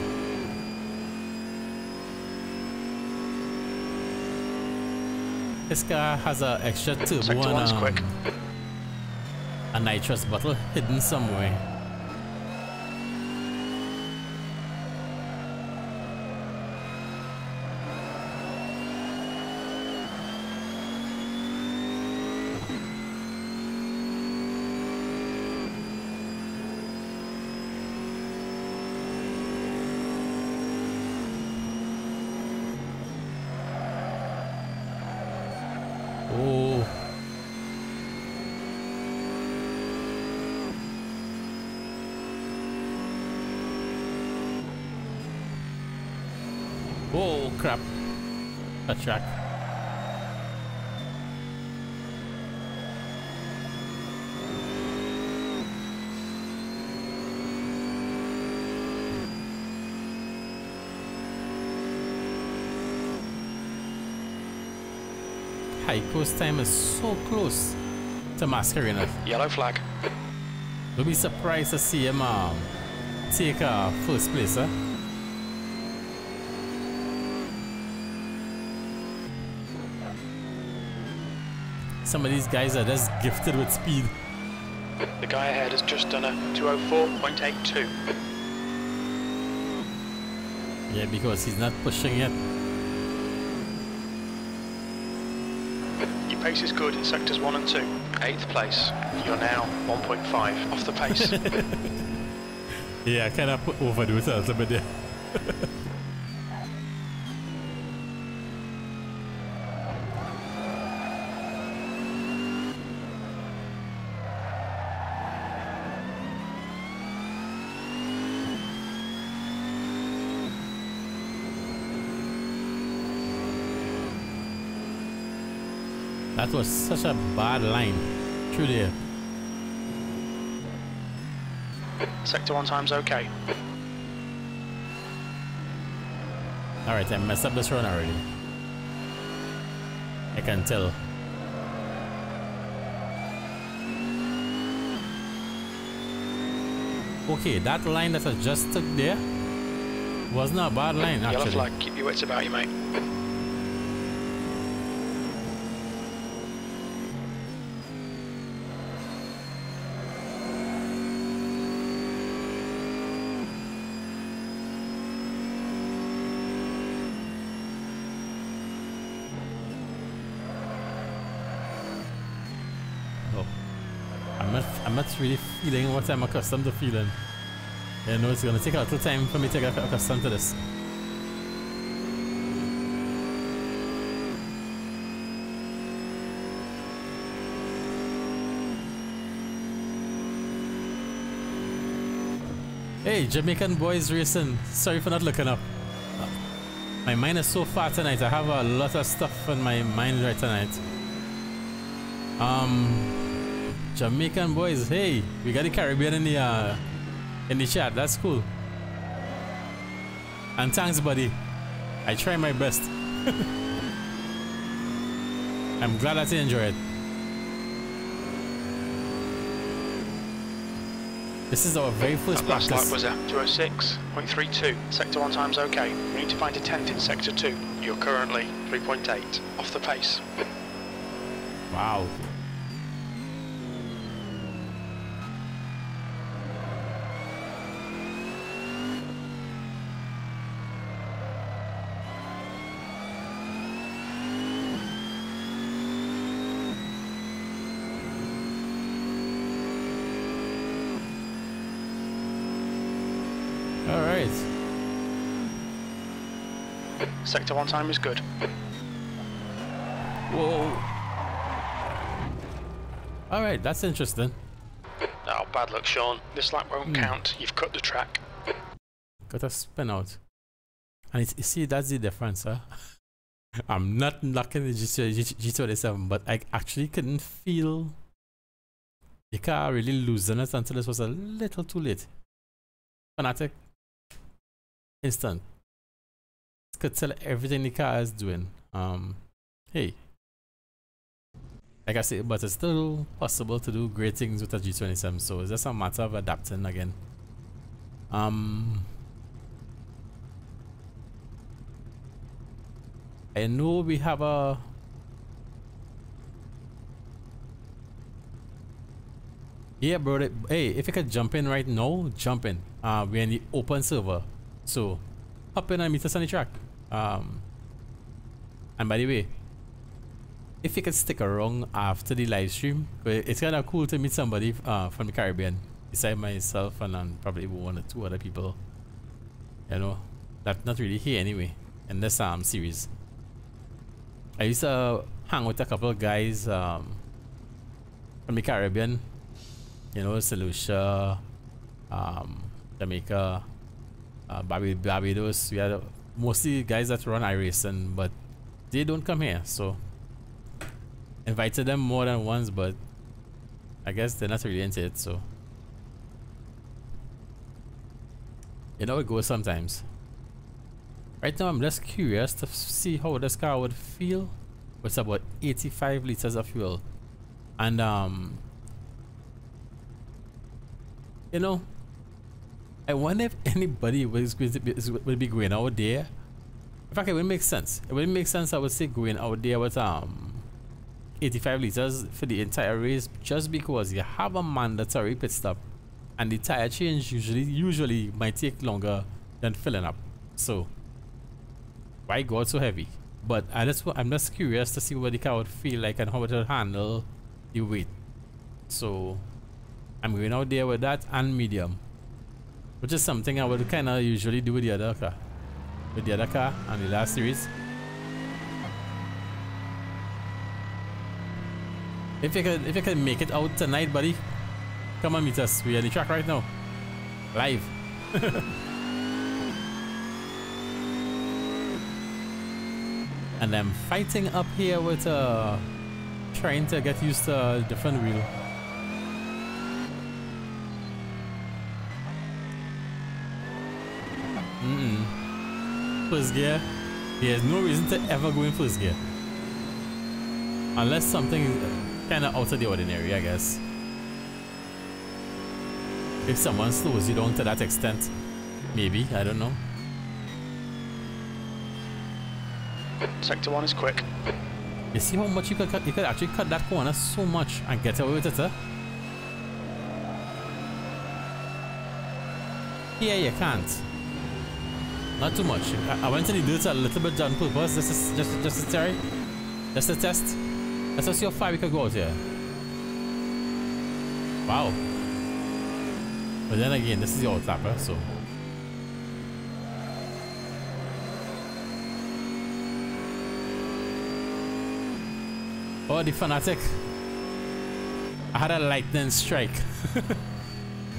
Speaker 1: This car has an extra turbo and a nitrous bottle hidden somewhere. crap a track. Heiko's time is so close to Mascherino.
Speaker 3: Yellow flag.
Speaker 1: Don't be surprised to see him take first place, huh? Some of these guys are just gifted with speed.
Speaker 3: The guy ahead has just done a 204.82.
Speaker 1: Yeah, because he's not pushing yet.
Speaker 3: Your pace is good in sectors 1 and 2. 8th place. You're now 1.5 off the pace.
Speaker 1: Yeah, I kind of overdo it a little bit there. That was such a bad line through there.
Speaker 3: Sector 1 time's okay.
Speaker 1: Alright, I messed up this run already. I can tell. Okay, that line that I just took there wasn't a bad line actually.
Speaker 3: Yellow flag, keep your wits about you, mate.
Speaker 1: I'm not really feeling what I'm accustomed to feeling. You know, it's gonna take a little time for me to get accustomed to this. Hey, Jamaican boys racing. Sorry for not looking up. My mind is so fat tonight. I have a lot of stuff on my mind right tonight. Jamaican boys, hey, we got the Caribbean in the chat. That's cool. And thanks, buddy. I try my best. I'm glad that you enjoy it. This is our very first practice.
Speaker 3: Last lap was at 206.32. Sector 1 time's okay. We need to find a 10th in sector 2. You're currently 3.8 off the pace.
Speaker 1: Wow. Alright.
Speaker 3: Sector 1 time is good.
Speaker 1: Whoa. Alright, that's interesting.
Speaker 3: Oh, bad luck, Sean. This lap won't count. You've cut the track.
Speaker 1: Got a spin out. And you see, that's the difference, huh? I'm not knocking the G27, but I actually couldn't feel the car really losing it until it was a little too late. Fanatic. Instant. Could tell everything the car is doing. Hey. Like I said, but it's still possible to do great things with a G27, so it's just a matter of adapting again. I know we have a bro. Hey, if you could jump in right now, jump in. We're in the open server, so hop in and meet us on the track. And by the way, if you could stick around after the live stream, it's kind of cool to meet somebody from the Caribbean, besides myself and probably one or two other people. You know, that's not really here anyway in this series. I used to hang with a couple of guys from the Caribbean. You know, St. Lucia, Jamaica, Barbados. We had mostly guys that run iRacing, but they don't come here. So invited them more than once, but I guess they're not really into it. So you know it goes sometimes. Right now I'm just curious to see how this car would feel with about 85 liters of fuel. And you know, I wonder if anybody will be going out there. In fact, it would make sense. It would make sense, I would say, going out there with 85 liters for the entire race, just because you have a mandatory pit stop and the tire change usually might take longer than filling up. So why go so heavy? But I'm just curious to see what the car would feel like and how it will handle the weight. So I'm going out there with that and medium, which is something I would kind of usually do with the other car. With the other car and the last series. If you could make it out tonight, buddy, come and meet us. We're on the track right now, live. And I'm fighting up here with trying to get used to a different wheel. First gear, there's no reason to ever go in first gear unless something is kind of out of the ordinary, I guess. If someone slows you down to that extent, maybe, I don't know.
Speaker 3: Sector 1 is quick.
Speaker 1: You see how much you could actually cut that corner so much and get away with it, huh? Here you can't. Not too much. I went to the dirt a little bit on purpose. This is just a try. Just a test. Let's just see how far we could go out here. Wow. But then again, this is the old tapper, so. Oh, the fanatic. I had a lightning strike.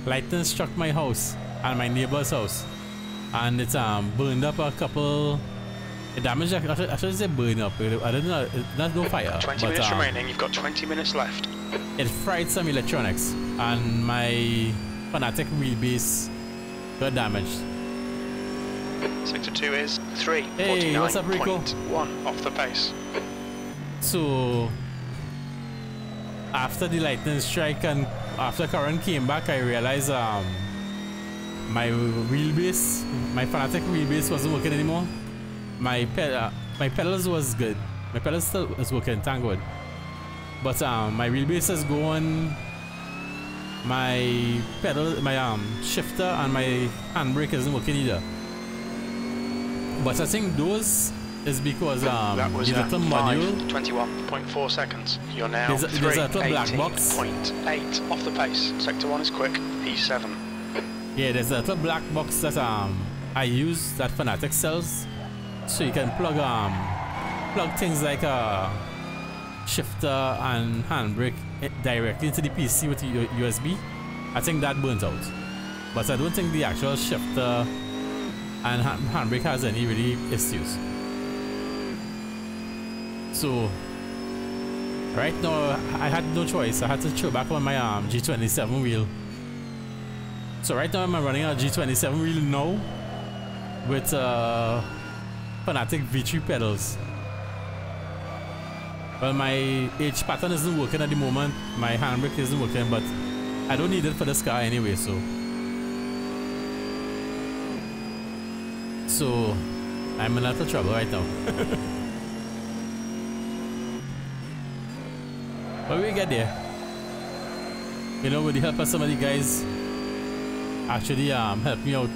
Speaker 1: Lightning struck my house and my neighbor's house. And it's burned up a couple. It damaged. I should say burn up. I don't know. That's no fire.
Speaker 3: 20 minutes remaining. You've got 20 minutes left.
Speaker 1: It fried some electronics, and my fanatic wheelbase got damaged.
Speaker 3: Sector 2 is 3.
Speaker 1: Hey, what's up, Rico?
Speaker 3: 1 off the pace.
Speaker 1: So after the lightning strike and after current came back, I realized my wheelbase, my fanatic wheelbase wasn't working anymore. My pedals was good. My pedals still was working, thank God. But my wheelbase is going. My pedal, my shifter and my handbrake isn't working either. But I think those is because
Speaker 3: that was
Speaker 1: the little module.
Speaker 3: 21.4 seconds. You're now
Speaker 1: there's a little black box.
Speaker 3: 18.8 off the pace. Sector 1 is quick. P7.
Speaker 1: Yeah, there's a little black box that I use that Fanatec sells, so you can plug things like a shifter and handbrake directly into the PC with your USB. I think that burnt out, but I don't think the actual shifter and handbrake has any really issues. So right now I had no choice. I had to throw back on my G27 wheel. So right now I'm running a G27 wheel now with Fanatec V3 pedals. Well, my H pattern isn't working at the moment. My handbrake isn't working, but I don't need it for this car anyway, so I'm in a little trouble right now. But we get there. You know, with the help of some of the guys actually help me out.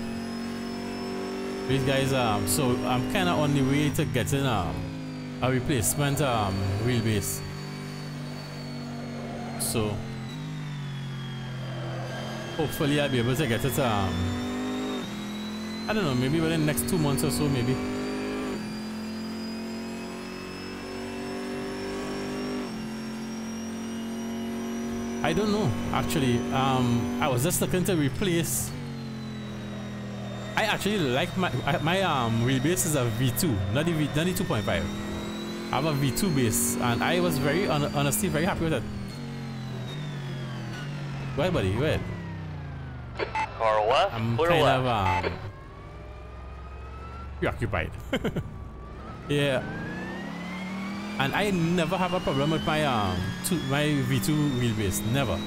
Speaker 1: These guys so I'm kind of on the way to getting a replacement wheelbase. So hopefully I'll be able to get it I don't know, maybe within the next 2 months or so, maybe. I don't know actually. I was just looking to replace. I actually like my wheelbase is a V2, not the 2.5. I have a V2 base, and I was very honestly very happy with it. Go ahead, buddy. Go ahead.
Speaker 8: Car left.
Speaker 1: I'm
Speaker 8: Clear
Speaker 1: kind
Speaker 8: left.
Speaker 1: of preoccupied. Yeah. And I never have a problem with my my V2 wheelbase. Never.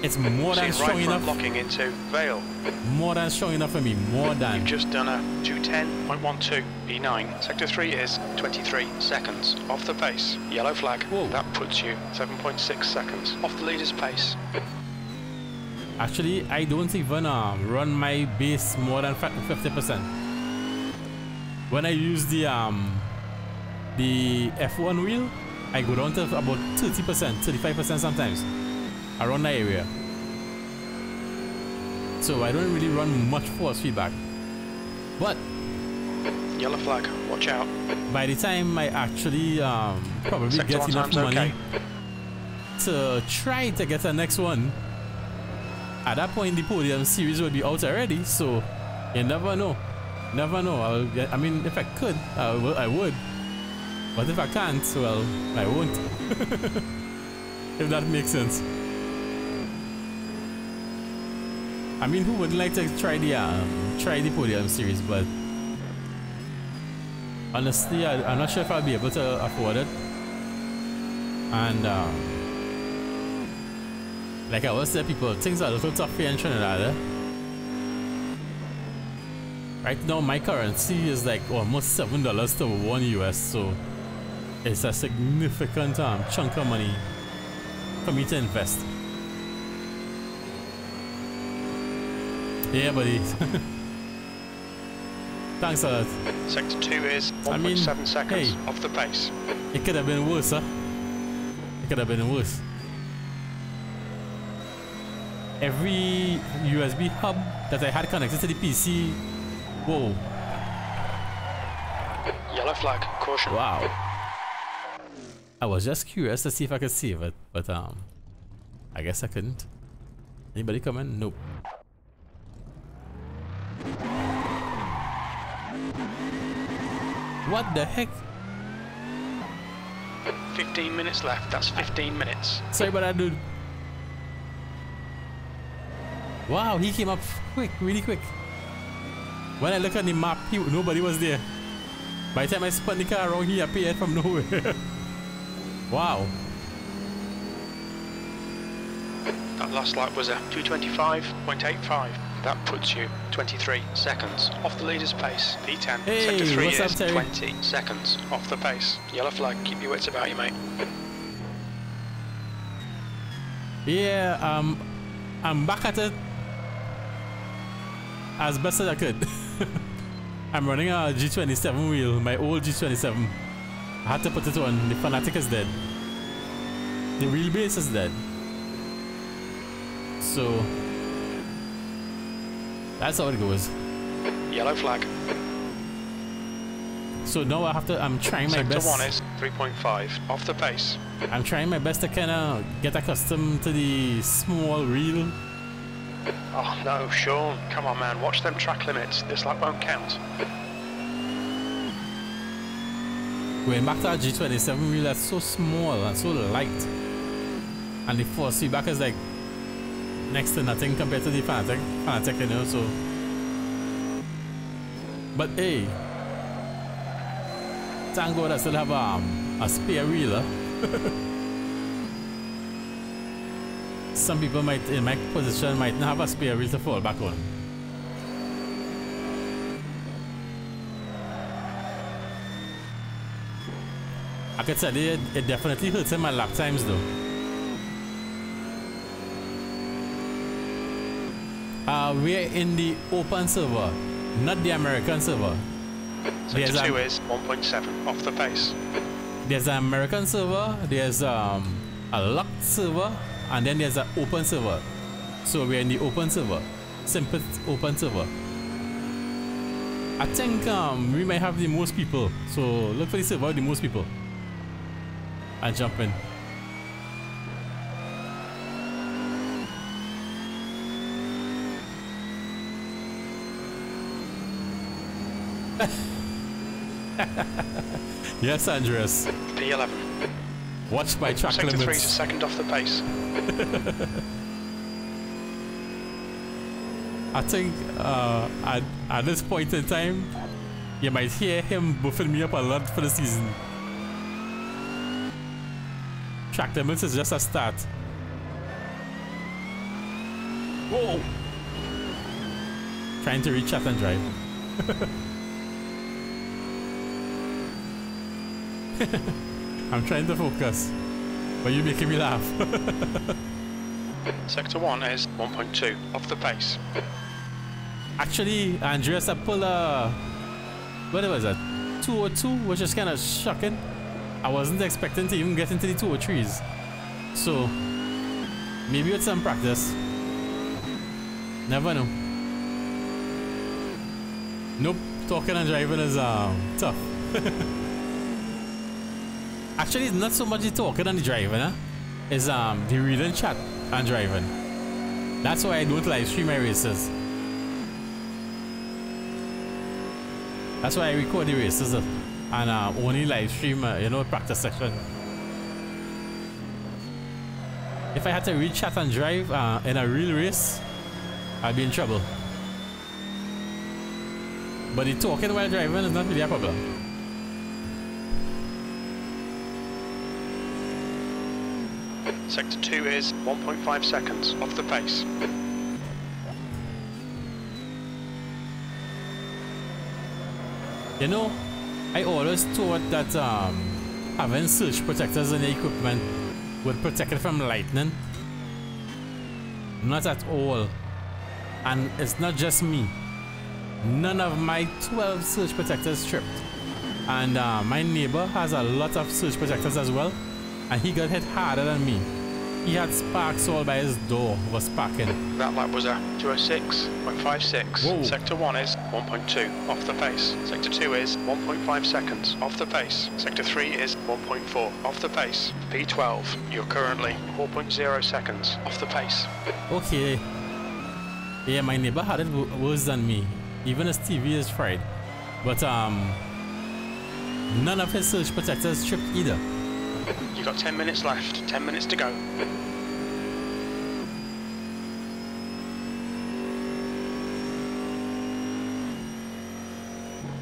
Speaker 1: It's more than strong enough.
Speaker 3: Locking into Vale.
Speaker 1: More than strong enough for me. More than.
Speaker 3: You've just done a 210.12 E9. Sector 3 is 23 seconds off the pace. Yellow flag.
Speaker 1: Whoa.
Speaker 3: That puts you 7.6 seconds off the leader's pace.
Speaker 1: Actually, I don't even run my base more than 50%. When I use the F1 wheel, I go down to about 30%, 35% sometimes around that area. So I don't really run much force feedback. But
Speaker 3: Yellow flag, watch out.
Speaker 1: by the time I actually probably
Speaker 3: Sector
Speaker 1: get enough money
Speaker 3: okay.
Speaker 1: to try to get the next one, at that point the podium series will be out already. So you never know. Never know. I mean, if I could, I would. But if I can't, well, I won't. If that makes sense. I mean, who wouldn't like to try the podium series? But honestly, I'm not sure if I'll be able to afford it. And like I always say, people, things are a little tough here in Trinidad. Right now, my currency is like almost $7 to $1 US, so it's a significant chunk of money for me to invest. Yeah, buddy. Thanks a lot.
Speaker 3: Sector 2 is 1.7 seconds off the pace.
Speaker 1: It could have been worse, huh? It could have been worse. Every USB hub that I had connected to the PC. Whoa.
Speaker 3: Yellow flag, caution.
Speaker 1: Wow. I was just curious to see if I could save it, but I guess I couldn't. Anybody coming? Nope. What the heck?
Speaker 3: 15 minutes left. That's 15 minutes.
Speaker 1: Sorry about that, dude. Wow, he came up quick, really quick. When I look at the map, nobody was there. By the time I spun the car around, he appeared from nowhere. Wow.
Speaker 3: That last lap was a 225.85. That puts you 23 seconds off the leader's pace. P10.
Speaker 1: Hey,
Speaker 3: Sector 3
Speaker 1: what's up,
Speaker 3: is
Speaker 1: Terry?
Speaker 3: 20 seconds off the pace. Yellow flag, keep your wits about you, mate.
Speaker 1: Yeah, I'm back at it as best as I could. I'm running a G27 wheel, my old G27. I had to put it on. The Fanatic is dead. The wheelbase is dead. So that's how it goes.
Speaker 3: Yellow flag.
Speaker 1: So now I'm trying my
Speaker 3: Sector
Speaker 1: best.
Speaker 3: 1 is 3.5 off the pace.
Speaker 1: I'm trying my best to kind of get accustomed to the small wheel.
Speaker 3: Oh no, Sean, come on man, watch them track limits. This lap won't count.
Speaker 1: Going back to our G27 wheel, that's so small and so light. And the force feedback is like next to nothing compared to the Fanatic, you know, so. But hey, thank God I still have a spare wheel. Some people might, in my position, might not have a spare wheel to fall back on. I could tell you, it definitely hurts in my lap times though. We're in the open server, not the American server.
Speaker 3: Sector 2 is 1.7 off the pace.
Speaker 1: There's an American server, there's a locked server, and then there's an open server. So we're in the open server, Simpit open server. I think we might have the most people, so look for the server with the most people and jump in. Yes, Andreas.
Speaker 3: P11.
Speaker 1: Watch my track
Speaker 3: Sector 3 is a
Speaker 1: limits.
Speaker 3: second off the pace.
Speaker 1: I think at this point in time, you might hear him buffing me up a lot for the season. Track limits is just a start. Whoa! Trying to reach out and drive. I'm trying to focus, but you're making me laugh.
Speaker 3: Sector 1 is 1.2 off the pace.
Speaker 1: Actually, Andreas, I pulled a, what was that, 202, which is kind of shocking. I wasn't expecting to even get into the 203s. So, maybe with some practice. Never know. Nope, talking and driving is tough. Actually, it's not so much the talking and the driving, huh? It's the reading, chat and driving. That's why I don't live stream my races. That's why I record the races and only live stream, you know, practice section. If I had to read, chat and drive in a real race, I'd be in trouble. But the talking while driving is not really a problem.
Speaker 3: Sector 2 is 1.5 seconds off the pace.
Speaker 1: You know, I always thought that having surge protectors in the equipment would protect it from lightning. Not at all. And it's not just me. None of my 12 surge protectors tripped. And my neighbor has a lot of surge protectors as well. And he got hit harder than me. He had sparks all by his door, was sparking.
Speaker 3: That lap was a 206.56.
Speaker 1: Whoa.
Speaker 3: Sector 1 is 1.2 off the pace. Sector 2 is 1.5 seconds off the pace. Sector 3 is 1.4 off the pace. P12, you're currently 4.0 seconds off the pace.
Speaker 1: Okay. Yeah, my neighbor had it worse than me. Even his TV is fried. But none of his surge protectors tripped either.
Speaker 3: You've got 10 minutes left, 10 minutes to go.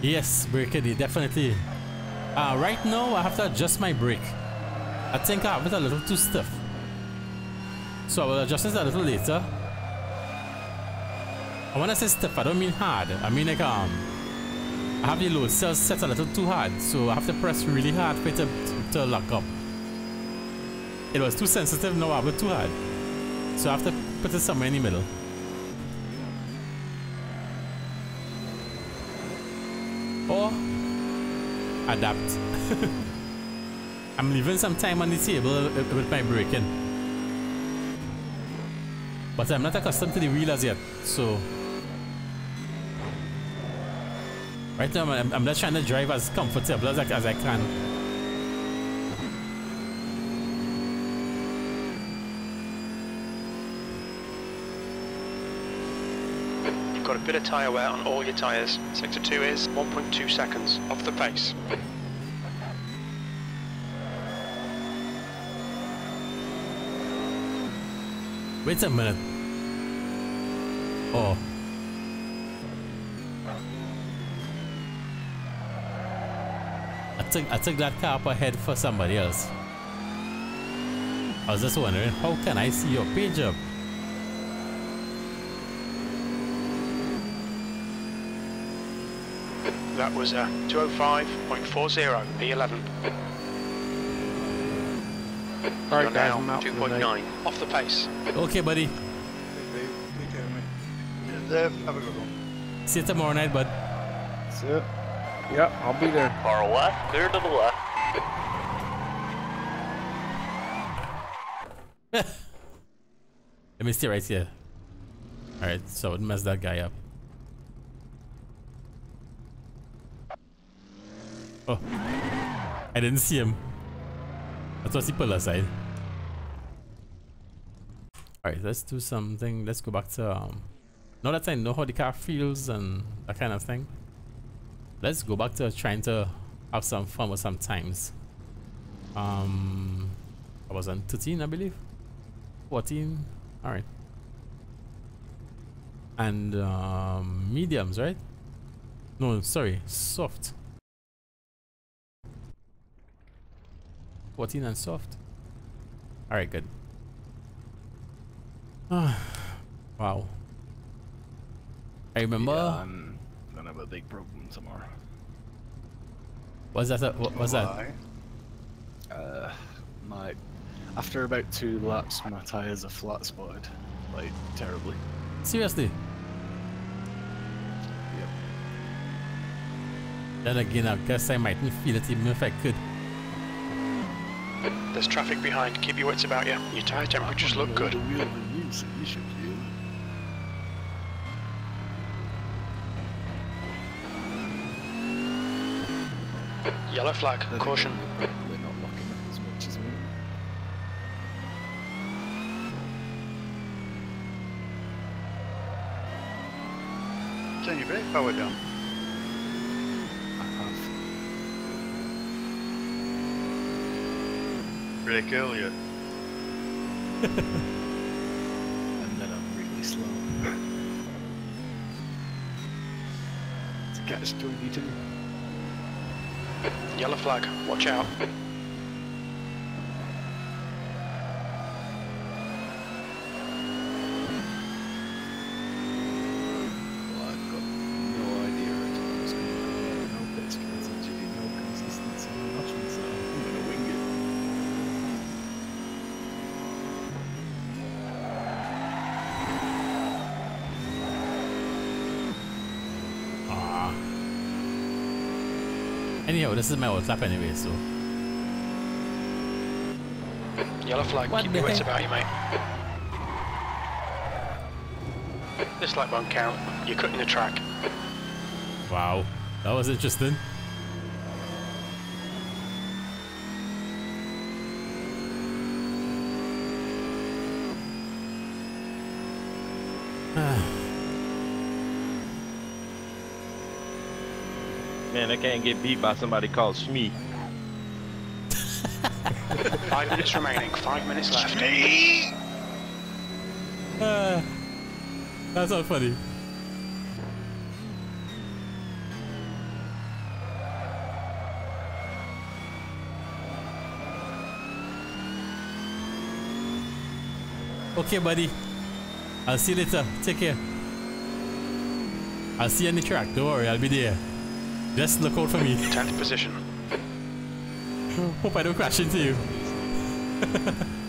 Speaker 1: Yes, braking, definitely. Right now, I have to adjust my brake. I think I have it a little too stiff. So I will adjust it a little later. And when I say stiff, I don't mean hard. I mean like I have the load cells set a little too hard, so I have to press really hard for it to lock up. It was too sensitive, now I have it too hard. So I have to put it somewhere in the middle. Or adapt. I'm leaving some time on the table with my braking. But I'm not accustomed to the wheel as yet, so right now I'm just trying to drive as comfortable as I can.
Speaker 3: You've got a bit of tyre wear on all your tyres. Sector 2 is 1.2 seconds off the pace.
Speaker 1: Wait a minute. Oh. I took that car up ahead for somebody else. I was just wondering, how can I see your page up?
Speaker 3: That was a 205.40 P11.
Speaker 9: Alright,
Speaker 3: You're
Speaker 9: guys,
Speaker 3: now
Speaker 9: I'm out for the
Speaker 3: 2.9 off the pace.
Speaker 1: Okay, buddy.
Speaker 2: Take care of me. Have a good one.
Speaker 1: See you tomorrow night, bud.
Speaker 9: That's it. Yep, I'll be there.
Speaker 8: Car left, clear to the left.
Speaker 1: Let me stay right here. Alright, so I wouldn't mess that guy up. Oh. I didn't see him. I thought he pulled aside. Alright, let's do something. Let's go back to now that I know how the car feels and that kind of thing. let's go back to trying to have some fun with some times. I was on 13, I believe. 14. All right. And mediums, right? No, sorry, soft. 14 and soft. All right, good. Wow. I remember.
Speaker 5: Yeah, I'm gonna have a big problem tomorrow.
Speaker 1: What was that?
Speaker 5: After about 2 laps, my tires are flat spotted, like terribly.
Speaker 1: Seriously?
Speaker 5: Yep.
Speaker 1: Then again, I guess I mightn't feel it even if I could.
Speaker 3: There's traffic behind. Keep your wits about you. Your tyre temperatures look good.
Speaker 5: You should feel.
Speaker 3: Yellow flag. Caution.
Speaker 5: They're not locking up as much as me.
Speaker 2: Turn your brake power down.
Speaker 5: I have.
Speaker 2: Brake earlier.
Speaker 5: And then I'm really slow. To catch 22.
Speaker 3: Yellow flag. Watch out.
Speaker 5: Well, I've got no idea at all what's going to go on. No pit strategy, no consistency, nothing, so I'm going to wing it.
Speaker 1: Anyhow, this is my old lap anyway, so.
Speaker 3: Yellow flag.
Speaker 1: What
Speaker 3: Keep
Speaker 1: the
Speaker 3: your wits
Speaker 1: heck?
Speaker 3: about you, mate. This lap won't count. You're cutting the track.
Speaker 1: Wow, that was interesting.
Speaker 10: Man, I can't get beat by somebody called Shmee.
Speaker 3: 5 minutes remaining. 5 minutes left.
Speaker 1: That's not funny. Okay, buddy. I'll see you later. Take care. I'll see you on the track. Don't worry, I'll be there. Just look out for me.
Speaker 3: 10th position.
Speaker 1: Hope I don't crash into you.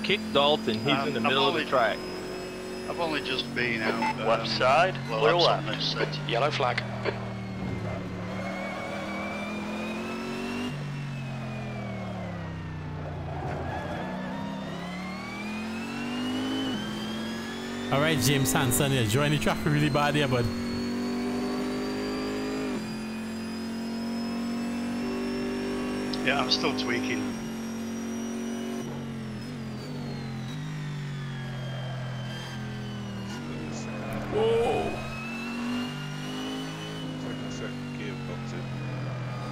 Speaker 10: Kick Dalton, he's in the middle of the track.
Speaker 2: I've only just been out.
Speaker 8: Left side,
Speaker 2: Well,
Speaker 8: clear
Speaker 2: that's
Speaker 8: left.
Speaker 2: on this set.
Speaker 3: Yellow flag.
Speaker 1: Alright, James Hansen, you're joining the traffic really bad here, bud.
Speaker 2: Yeah, I'm still tweaking.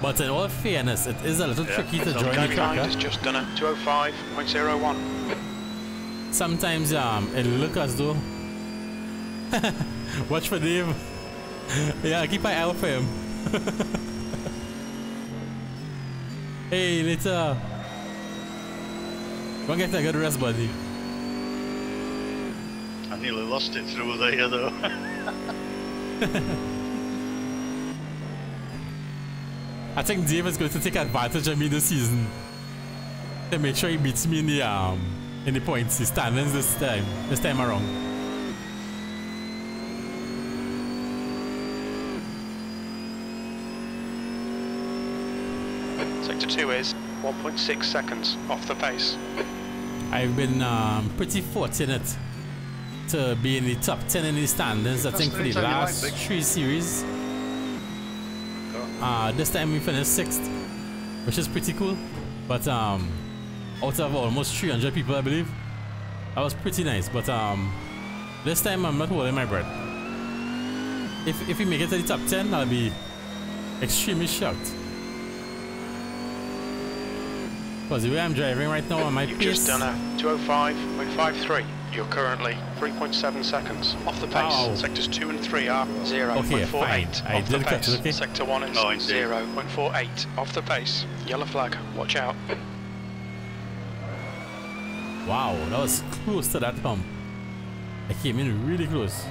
Speaker 1: But in all fairness, it is a little tricky to join
Speaker 3: Guy
Speaker 1: the
Speaker 3: behind
Speaker 1: tracker.
Speaker 3: has just done a 205.01.
Speaker 1: Sometimes it look as though. Watch for Dave. Yeah, keep an eye out for him. Hey, later. Go get a good rest, buddy.
Speaker 2: I nearly lost it through there though.
Speaker 1: I think Dave is going to take advantage of me this season to make sure he beats me in the points, the standings this time around.
Speaker 3: Sector 2 is 1.6 seconds off the pace.
Speaker 1: I've been pretty fortunate to be in the top 10 in the standings, I think, for the last 3 series. This time we finished 6th, which is pretty cool. But out of almost 300 people, I believe, that was pretty nice. But this time I'm not holding my breath. If we make it to the top 10, I'll be extremely shocked. Because the way I'm driving right now on my
Speaker 3: You've
Speaker 1: pace.
Speaker 3: just done a 205.53. You're currently 3.7 seconds off the pace.
Speaker 1: Wow.
Speaker 3: Sectors 2 and 3 are 0.48
Speaker 1: Okay, fine. I
Speaker 3: off the
Speaker 1: did catch
Speaker 3: pace.
Speaker 1: it, okay.
Speaker 3: Sector 1 is 0.48 off the pace. Yellow flag, watch out.
Speaker 1: Wow, that was close to that hump. I came in really close.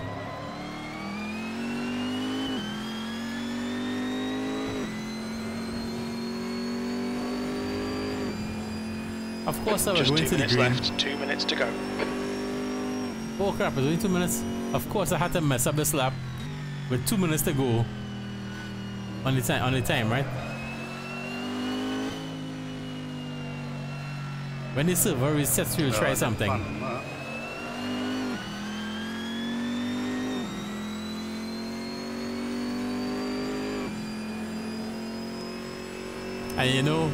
Speaker 1: Of course I was
Speaker 3: Just
Speaker 1: going
Speaker 3: 2
Speaker 1: to the
Speaker 3: minutes
Speaker 1: green.
Speaker 3: left, 2 minutes to go.
Speaker 1: Oh crap, it's only 2 minutes. Of course I had to mess up this lap with 2 minutes to go on the time, right? When the server resets, you'll try something. And you know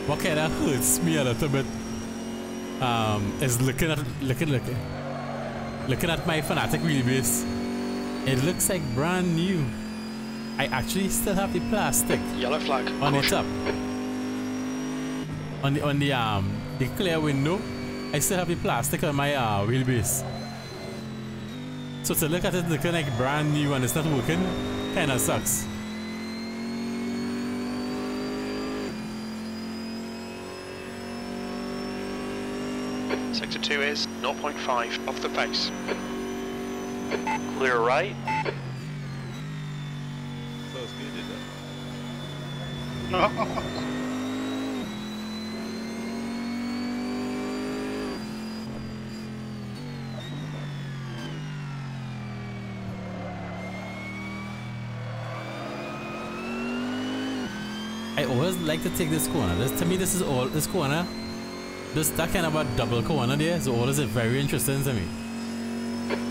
Speaker 1: what kind of hurts me a little bit is looking at my Fanatic wheelbase. It looks like brand new. I actually still have the plastic
Speaker 3: Yellow flag.
Speaker 1: on the top. On the clear window, I still have the plastic on my wheelbase. So to look at it looking like brand new and it's not working, kinda sucks.
Speaker 3: Sector 2 is 0.5 off the pace.
Speaker 8: Clear right.
Speaker 6: First gear did that.
Speaker 1: I always like to take this corner. To me, this corner, that kind of a double corner there is always very interesting to me.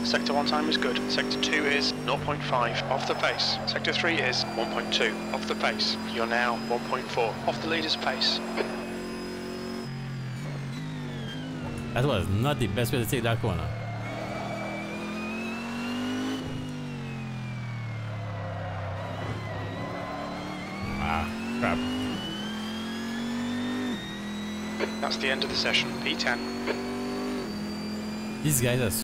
Speaker 3: Sector 1 time is good. Sector 2 is 0.5 off the pace. Sector 3 is 1.2 off the pace. You're now 1.4 off the leader's pace.
Speaker 1: That was not the best way to take that corner. Ah, crap.
Speaker 3: That's the end of the session. P10.
Speaker 1: These guys are